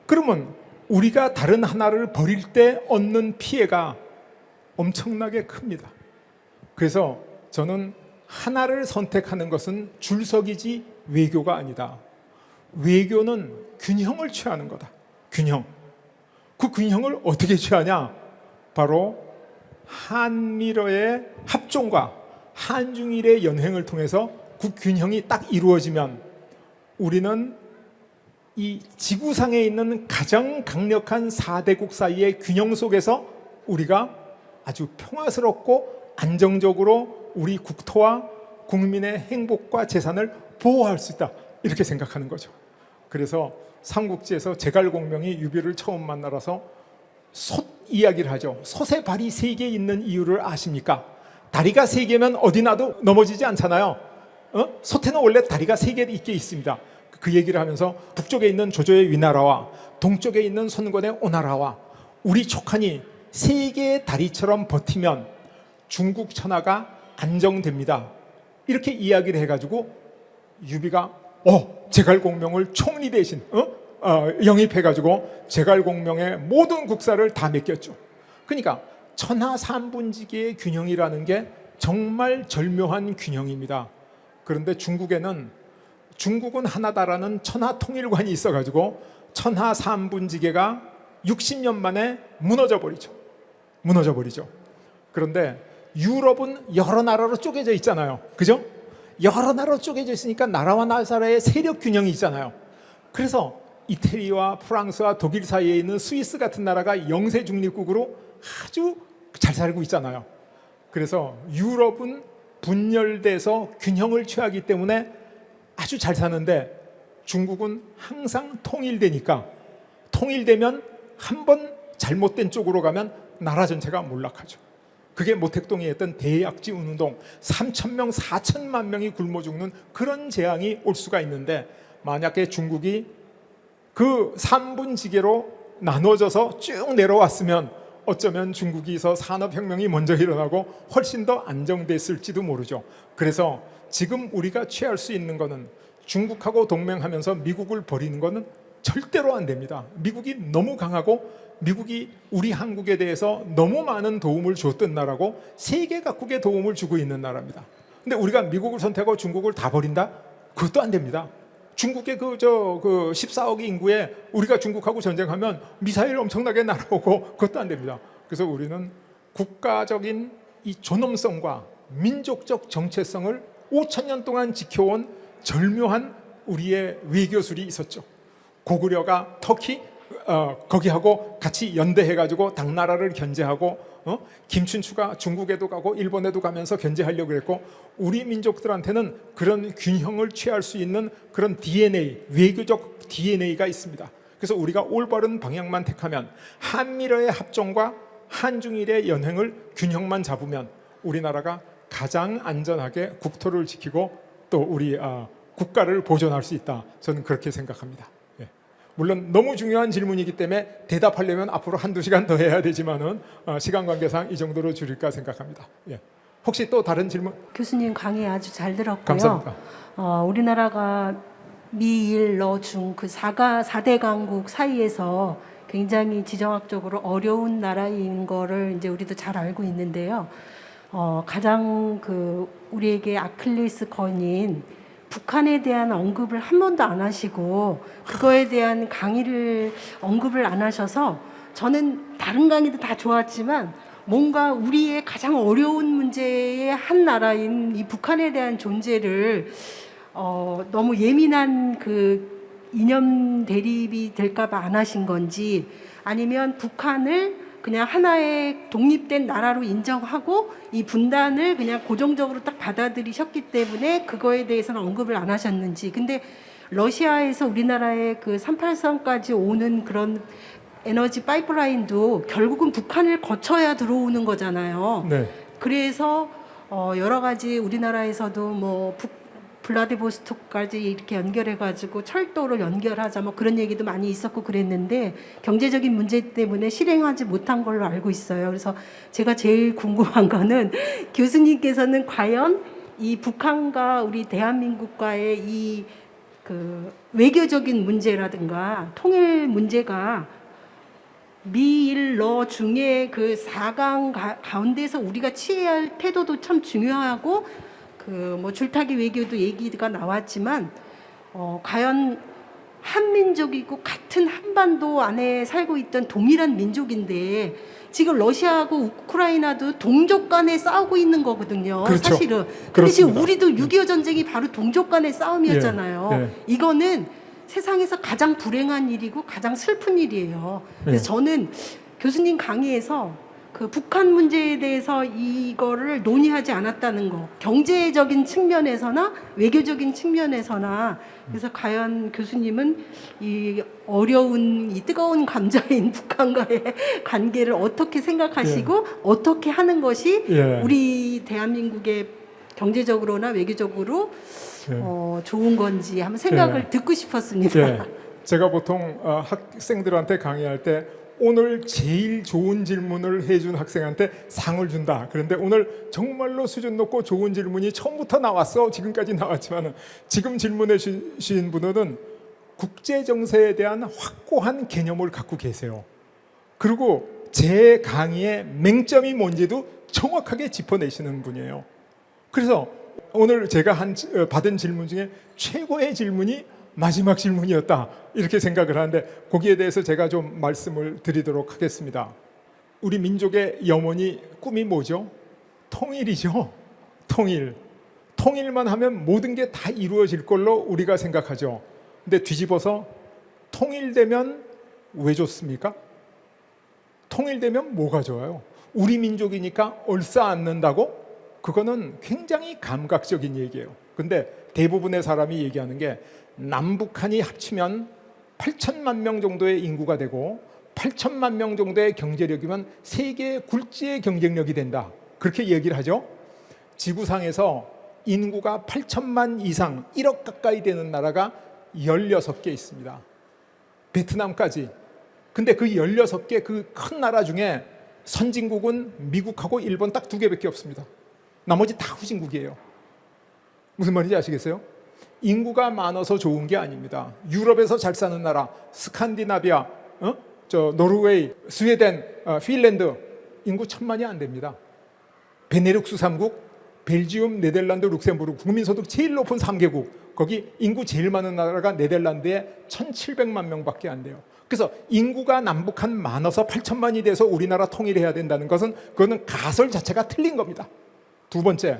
그러면 우리가 다른 하나를 버릴 때 얻는 피해가 엄청나게 큽니다. 그래서 저는 하나를 선택하는 것은 줄석이지 외교가 아니다. 외교는 균형을 취하는 거다. 균형. 그 균형을 어떻게 취하냐? 바로 한미러의 합종과 한중일의 연행을 통해서 그 균형이 딱 이루어지면 우리는 이 지구상에 있는 가장 강력한 4대국 사이의 균형 속에서 우리가 아주 평화스럽고 안정적으로 우리 국토와 국민의 행복과 재산을 보호할 수 있다. 이렇게 생각하는 거죠. 그래서 삼국지에서 제갈공명이 유비를 처음 만나서 솥 이야기를 하죠. 솥에 발이 3개 있는 이유를 아십니까? 다리가 3개면 어디 나도 넘어지지 않잖아요. 솥에는 원래 다리가 3개 있게 있습니다. 그 얘기를 하면서 북쪽에 있는 조조의 위나라와 동쪽에 있는 손권의 오나라와 우리 촉한이 3개의 다리처럼 버티면 중국 천하가 안정됩니다. 이렇게 이야기를 해가지고 유비가 제갈공명을 총리 대신 영입해가지고 제갈공명의 모든 국사를 다 맡겼죠. 그러니까 천하삼분지계의 균형이라는 게 정말 절묘한 균형입니다. 그런데 중국은 하나다라는 천하통일관이 있어가지고 천하삼분지계가 60년 만에 무너져 버리죠. 그런데 유럽은 여러 나라로 쪼개져 있잖아요. 그죠? 여러 나라로 쪼개져 있으니까 나라와 나라의 세력 균형이 있잖아요. 그래서 이태리와 프랑스와 독일 사이에 있는 스위스 같은 나라가 영세 중립국으로 아주 잘 살고 있잖아요. 그래서 유럽은 분열돼서 균형을 취하기 때문에 아주 잘 사는데 중국은 항상 통일되면 한 번 잘못된 쪽으로 가면 나라 전체가 몰락하죠. 그게 모택동이 했던 대약지 운동 3,000명, 4천만 명이 굶어 죽는 그런 재앙이 올 수가 있는데 만약에 중국이 그 3분지계로 나눠져서 쭉 내려왔으면 어쩌면 중국에서 산업혁명이 먼저 일어나고 훨씬 더 안정됐을지도 모르죠. 그래서 지금 우리가 취할 수 있는 것은 중국하고 동맹하면서 미국을 버리는 것은 절대로 안 됩니다. 미국이 너무 강하고 미국이 우리 한국에 대해서 너무 많은 도움을 줬던 나라고 세계 각국에 도움을 주고 있는 나라입니다. 근데 우리가 미국을 선택하고 중국을 다 버린다? 그것도 안 됩니다. 중국의 그 14억 인구에 우리가 중국하고 전쟁하면 미사일 엄청나게 날아오고 그것도 안 됩니다. 그래서 우리는 국가적인 이 존엄성과 민족적 정체성을 5,000년 동안 지켜온 절묘한 우리의 외교술이 있었죠. 고구려가 터키 거기하고 같이 연대해가지고 당나라를 견제하고 김춘추가 중국에도 가고 일본에도 가면서 견제하려고 그랬고 우리 민족들한테는 그런 균형을 취할 수 있는 그런 DNA, 외교적 DNA가 있습니다. 그래서 우리가 올바른 방향만 택하면 한미러의 합종과 한중일의 연행을 균형만 잡으면 우리나라가 가장 안전하게 국토를 지키고 또 우리 국가를 보존할 수 있다. 저는 그렇게 생각합니다. 물론 너무 중요한 질문이기 때문에 대답하려면 앞으로 1-2시간 더 해야 되지만은 시간 관계상 이 정도로 줄일까 생각합니다. 혹시 또 다른 질문? 교수님 강의 아주 잘 들었고요. 감사합니다. 우리나라가 미일 러중 그 4대 강국 사이에서 굉장히 지정학적으로 어려운 나라인 거를 이제 우리도 잘 알고 있는데요. 가장 우리에게 아킬레스 건인 북한에 대한 언급을 한 번도 안 하시고 그거에 대한 강의를 언급을 안 하셔서 저는 다른 강의도 다 좋았지만 뭔가 우리의 가장 어려운 문제의 한 나라인 이 북한에 대한 존재를 너무 예민한 그 이념 대립이 될까 봐 안 하신 건지 아니면 북한을 그냥 하나의 독립된 나라로 인정하고 이 분단을 그냥 고정적으로 딱 받아들이셨기 때문에 그거에 대해서는 언급을 안 하셨는지. 근데 러시아에서 우리나라의 그 383까지 오는 그런 에너지 파이프라인도 결국은 북한을 거쳐야 들어오는 거잖아요. 네. 그래서 여러 가지 우리나라에서도 뭐 블라디보스토크까지 이렇게 연결해가지고 철도를 연결하자 뭐 그런 얘기도 많이 있었고 그랬는데 경제적인 문제 때문에 실행하지 못한 걸로 알고 있어요. 그래서 제가 제일 궁금한 거는 교수님께서는 과연 이 북한과 우리 대한민국과의 이 그 외교적인 문제라든가 통일 문제가 미일러 중에 그 4강 가운데서 우리가 취해야 할 태도도 참 중요하고 그 뭐 줄타기 외교도 얘기가 나왔지만 과연 한민족이고 같은 한반도 안에 살고 있던 동일한 민족인데 지금 러시아하고 우크라이나도 동족 간에 싸우고 있는 거거든요. 그렇죠. 사실은. 근데 그렇습니다. 지금 우리도 6.25 전쟁이 바로 동족 간의 싸움이었잖아요. 예, 예. 이거는 세상에서 가장 불행한 일이고 가장 슬픈 일이에요. 그래서 예. 저는 교수님 강의에서 그 북한 문제에 대해서 이거를 논의하지 않았다는 거, 경제적인 측면에서나 외교적인 측면에서나, 그래서 과연 교수님은 이 어려운 이 뜨거운 감자인 북한과의 관계를 어떻게 생각하시고 어떻게 하는 것이 예. 우리 대한민국의 경제적으로나 외교적으로 좋은 건지 한번 생각을 듣고 싶었습니다. 예. 제가 보통 학생들한테 강의할 때 오늘 제일 좋은 질문을 해준 학생한테 상을 준다. 그런데 오늘 정말로 수준 높고 좋은 질문이 처음부터 나왔어. 지금까지 나왔지만 지금 질문해 주신 분은 국제 정세에 대한 확고한 개념을 갖고 계세요. 그리고 제 강의의 맹점이 뭔지도 정확하게 짚어내시는 분이에요. 그래서 오늘 제가 받은 질문 중에 최고의 질문이 마지막 질문이었다, 이렇게 생각을 하는데 거기에 대해서 제가 좀 말씀을 드리도록 하겠습니다. 우리 민족의 염원이 꿈이 뭐죠? 통일이죠. 통일만 하면 모든 게 다 이루어질 걸로 우리가 생각하죠. 근데 뒤집어서 통일되면 왜 좋습니까? 통일되면 뭐가 좋아요? 우리 민족이니까 얼싸안는다고? 그거는 굉장히 감각적인 얘기예요. 근데 대부분의 사람이 얘기하는 게 남북한이 합치면 8천만 명 정도의 인구가 되고 8천만 명 정도의 경제력이면 세계 굴지의 경쟁력이 된다, 그렇게 얘기를 하죠. 지구상에서 인구가 8천만 이상 1억 가까이 되는 나라가 16개 있습니다. 베트남까지. 근데 그 16개 그 큰 나라 중에 선진국은 미국하고 일본 딱 2개밖에 없습니다. 나머지 다 후진국이에요. 무슨 말인지 아시겠어요? 인구가 많아서 좋은 게 아닙니다. 유럽에서 잘 사는 나라, 스칸디나비아, 노르웨이, 스웨덴, 핀란드 인구 1,000만이 안 됩니다. 베네룩스 3국, 벨지움, 네덜란드, 룩셈부르크, 국민소득 제일 높은 3개국, 거기 인구 제일 많은 나라가 네덜란드에 1,700만 명밖에 안 돼요. 그래서 인구가 남북한 많아서 8천만이 돼서 우리나라 통일해야 된다는 것은 그거는 가설 자체가 틀린 겁니다. 두 번째,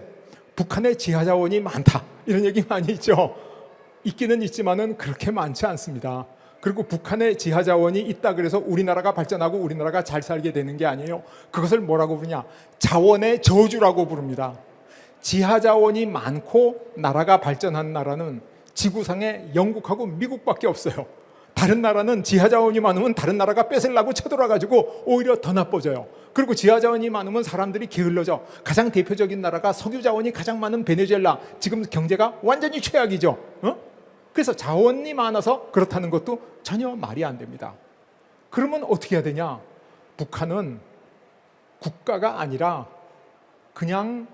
북한의 지하자원이 많다, 이런 얘기 많이 있죠. 있기는 있지만은 그렇게 많지 않습니다. 그리고 북한의 지하자원이 있다 그래서 우리나라가 발전하고 우리나라가 잘 살게 되는 게 아니에요. 그것을 뭐라고 부르냐? 자원의 저주라고 부릅니다. 지하자원이 많고 나라가 발전한 나라는 지구상에 영국하고 미국밖에 없어요. 다른 나라는 지하자원이 많으면 다른 나라가 뺏으려고 쳐들어가지고 오히려 더 나빠져요. 그리고 지하자원이 많으면 사람들이 게을러져. 가장 대표적인 나라가 석유자원이 가장 많은 베네수엘라, 지금 경제가 완전히 최악이죠. 그래서 자원이 많아서 그렇다는 것도 전혀 말이 안 됩니다. 그러면 어떻게 해야 되냐? 북한은 국가가 아니라 그냥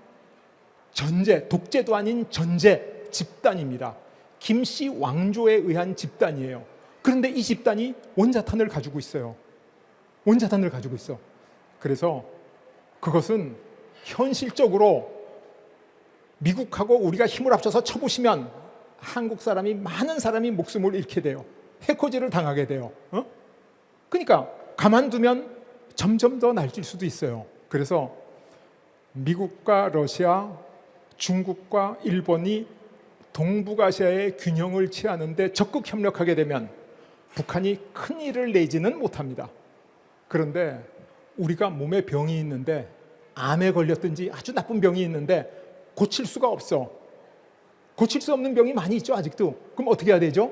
전제, 독재도 아닌 전제 집단입니다. 김씨 왕조에 의한 집단이에요. 그런데 이 집단이 원자탄을 가지고 있어요. 원자탄을 가지고 있어. 그래서 그것은 현실적으로 미국하고 우리가 힘을 합쳐서 쳐부시면 한국 사람이, 많은 사람이 목숨을 잃게 돼요. 해코지를 당하게 돼요. 그러니까 가만두면 점점 더 날뛸 수도 있어요. 그래서 미국과 러시아, 중국과 일본이 동북아시아의 균형을 취하는데 적극 협력하게 되면 북한이 큰 일을 내지는 못합니다. 그런데 우리가 몸에 병이 있는데, 암에 걸렸든지 아주 나쁜 병이 있는데 고칠 수가 없어. 고칠 수 없는 병이 많이 있죠, 아직도. 그럼 어떻게 해야 되죠?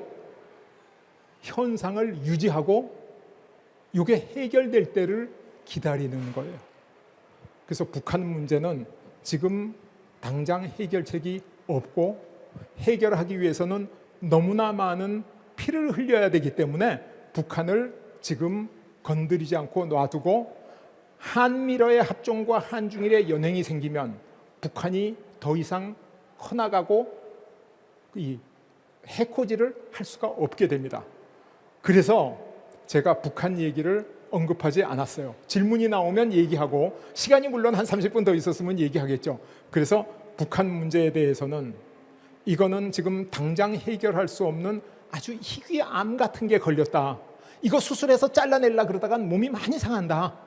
현상을 유지하고 이게 해결될 때를 기다리는 거예요. 그래서 북한 문제는 지금 당장 해결책이 없고 해결하기 위해서는 너무나 많은 피를 흘려야 되기 때문에 북한을 지금 건드리지 않고 놔두고 한미러의 합종과 한중일의 연행이 생기면 북한이 더 이상 커나가고 이 해코지를 할 수가 없게 됩니다. 그래서 제가 북한 얘기를 언급하지 않았어요. 질문이 나오면 얘기하고 시간이 물론 한 30분 더 있었으면 얘기하겠죠. 그래서 북한 문제에 대해서는 이거는 지금 당장 해결할 수 없는 아주 희귀암 같은 게 걸렸다. 이거 수술해서 잘라내려 그러다간 몸이 많이 상한다.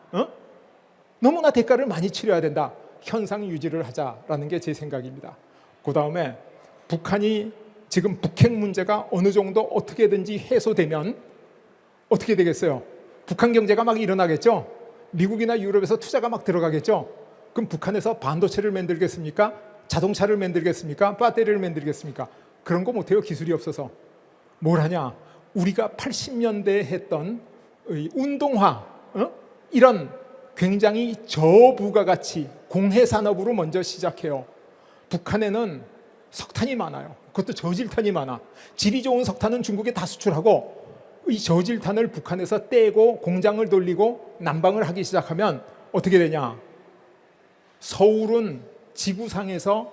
너무나 대가를 많이 치러야 된다. 현상 유지를 하자라는 게 제 생각입니다. 그 다음에 북한이 지금 북핵 문제가 어느 정도 어떻게든지 해소되면 어떻게 되겠어요? 북한 경제가 막 일어나겠죠? 미국이나 유럽에서 투자가 막 들어가겠죠? 그럼 북한에서 반도체를 만들겠습니까? 자동차를 만들겠습니까? 배터리를 만들겠습니까? 그런 거 못해요. 기술이 없어서. 뭘 하냐? 우리가 80년대에 했던 운동화, 이런 굉장히 저부가가치 공해산업으로 먼저 시작해요. 북한에는 석탄이 많아요. 그것도 저질탄이 많아. 질이 좋은 석탄은 중국에 다 수출하고 이 저질탄을 북한에서 떼고 공장을 돌리고 난방을 하기 시작하면 어떻게 되냐? 서울은 지구상에서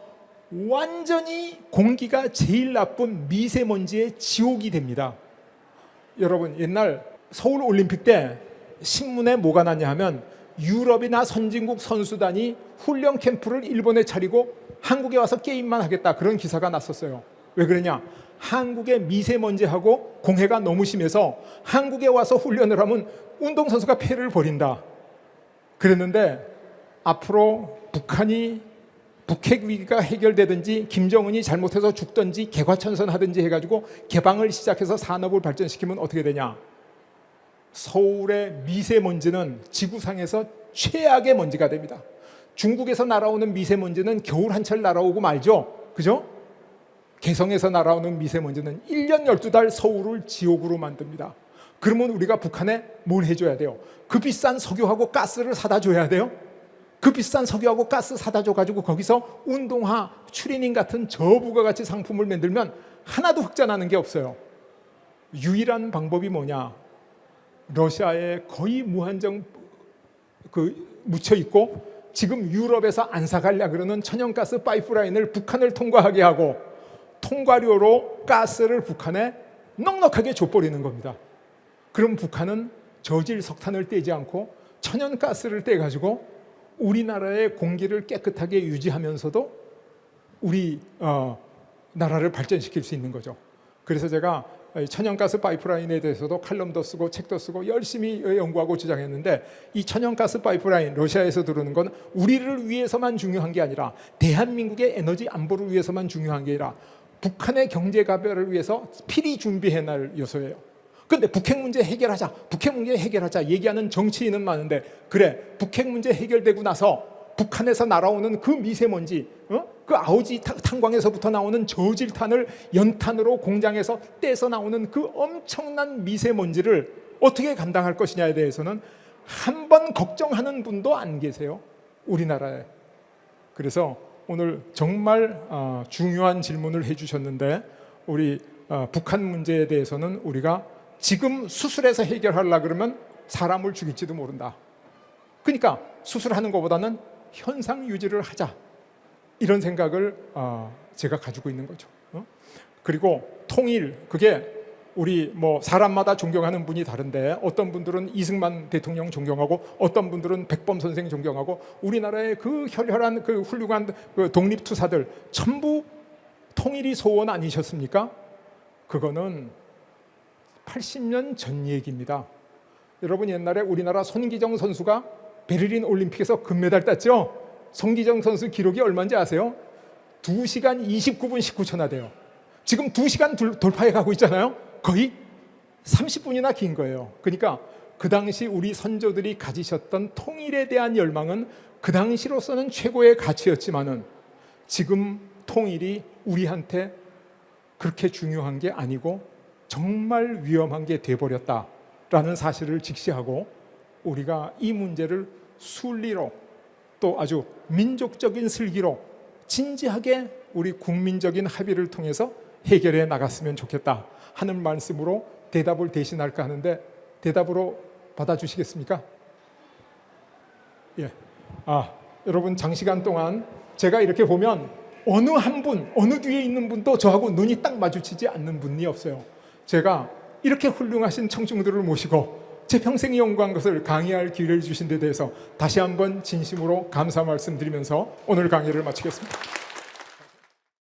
완전히 공기가 제일 나쁜 미세먼지의 지옥이 됩니다. 여러분, 옛날 서울 올림픽 때 신문에 뭐가 났냐 하면 유럽이나 선진국 선수단이 훈련 캠프를 일본에 차리고 한국에 와서 게임만 하겠다, 그런 기사가 났었어요. 왜 그러냐? 한국의 미세먼지하고 공해가 너무 심해서 한국에 와서 훈련을 하면 운동선수가 폐를 버린다 그랬는데, 앞으로 북한이 북핵 위기가 해결되든지 김정은이 잘못해서 죽든지 개과천선하든지 해가지고 개방을 시작해서 산업을 발전시키면 어떻게 되냐? 서울의 미세먼지는 지구상에서 최악의 먼지가 됩니다. 중국에서 날아오는 미세먼지는 겨울 한철 날아오고 말죠. 그죠? 개성에서 날아오는 미세먼지는 1년 12달 서울을 지옥으로 만듭니다. 그러면 우리가 북한에 뭘 해줘야 돼요? 그 비싼 석유하고 가스를 사다 줘야 돼요? 그 비싼 석유하고 가스 사다 줘가지고 거기서 운동화, 추리닝 같은 저부가가치 상품을 만들면 하나도 흑자나는 게 없어요. 유일한 방법이 뭐냐? 러시아에 거의 무한정 묻혀 있고 지금 유럽에서 안 사가려 그러는 천연가스 파이프라인을 북한을 통과하게 하고 통과료로 가스를 북한에 넉넉하게 줘버리는 겁니다. 그럼 북한은 저질 석탄을 떼지 않고 천연가스를 떼가지고 우리나라의 공기를 깨끗하게 유지하면서도 우리 나라를 발전시킬 수 있는 거죠. 그래서 제가 천연가스 파이프라인에 대해서도 칼럼도 쓰고 책도 쓰고 열심히 연구하고 주장했는데, 이 천연가스 파이프라인 러시아에서 들어오는 건 우리를 위해서만 중요한 게 아니라 대한민국의 에너지 안보를 위해서만 중요한 게 아니라 북한의 경제 가별을 위해서 필히 준비해낼 요소예요. 그런데 북핵 문제 해결하자, 북핵 문제 해결하자 얘기하는 정치인은 많은데, 그래, 북핵 문제 해결되고 나서 북한에서 날아오는 그 미세먼지, 그 아오지 탄광에서부터 나오는 저질탄을 연탄으로 공장에서 떼서 나오는 그 엄청난 미세먼지를 어떻게 감당할 것이냐에 대해서는 한 번 걱정하는 분도 안 계세요, 우리나라에. 그래서 오늘 정말 중요한 질문을 해주셨는데, 우리 북한 문제에 대해서는 우리가 지금 수술해서 해결하려고 그러면 사람을 죽일지도 모른다. 그러니까 수술하는 것보다는 현상 유지를 하자, 이런 생각을 제가 가지고 있는 거죠. 그리고 통일, 그게 우리 뭐 사람마다 존경하는 분이 다른데 어떤 분들은 이승만 대통령 존경하고 어떤 분들은 백범 선생 존경하고 우리나라의 그 혈혈한 그 훌륭한 그 독립투사들 전부 통일이 소원 아니셨습니까? 그거는 80년 전 얘기입니다. 여러분, 옛날에 우리나라 손기정 선수가 베를린 올림픽에서 금메달 땄죠? 손기정 선수 기록이 얼마인지 아세요? 2시간 29분 19초나 돼요. 지금 2시간 돌파해 가고 있잖아요. 거의 30분이나 긴 거예요. 그러니까 그 당시 우리 선조들이 가지셨던 통일에 대한 열망은 그 당시로서는 최고의 가치였지만은 지금 통일이 우리한테 그렇게 중요한 게 아니고 정말 위험한 게 돼버렸다. 있다라는 사실을 직시하고 우리가 이 문제를 순리로 또 아주 민족적인 슬기로 진지하게 우리 국민적인 합의를 통해서 해결해 나갔으면 좋겠다 하는 말씀으로 대답을 대신할까 하는데 대답으로 받아주시겠습니까? 예. 여러분 장시간 동안 제가 이렇게 보면 어느 한 분, 어느 뒤에 있는 분도 저하고 눈이 딱 마주치지 않는 분이 없어요. 제가 이렇게 훌륭하신 청중들을 모시고 제 평생에 연구한 것을 강의할 기회를 주신 데 대해서 다시 한번 진심으로 감사 말씀드리면서 오늘 강의를 마치겠습니다.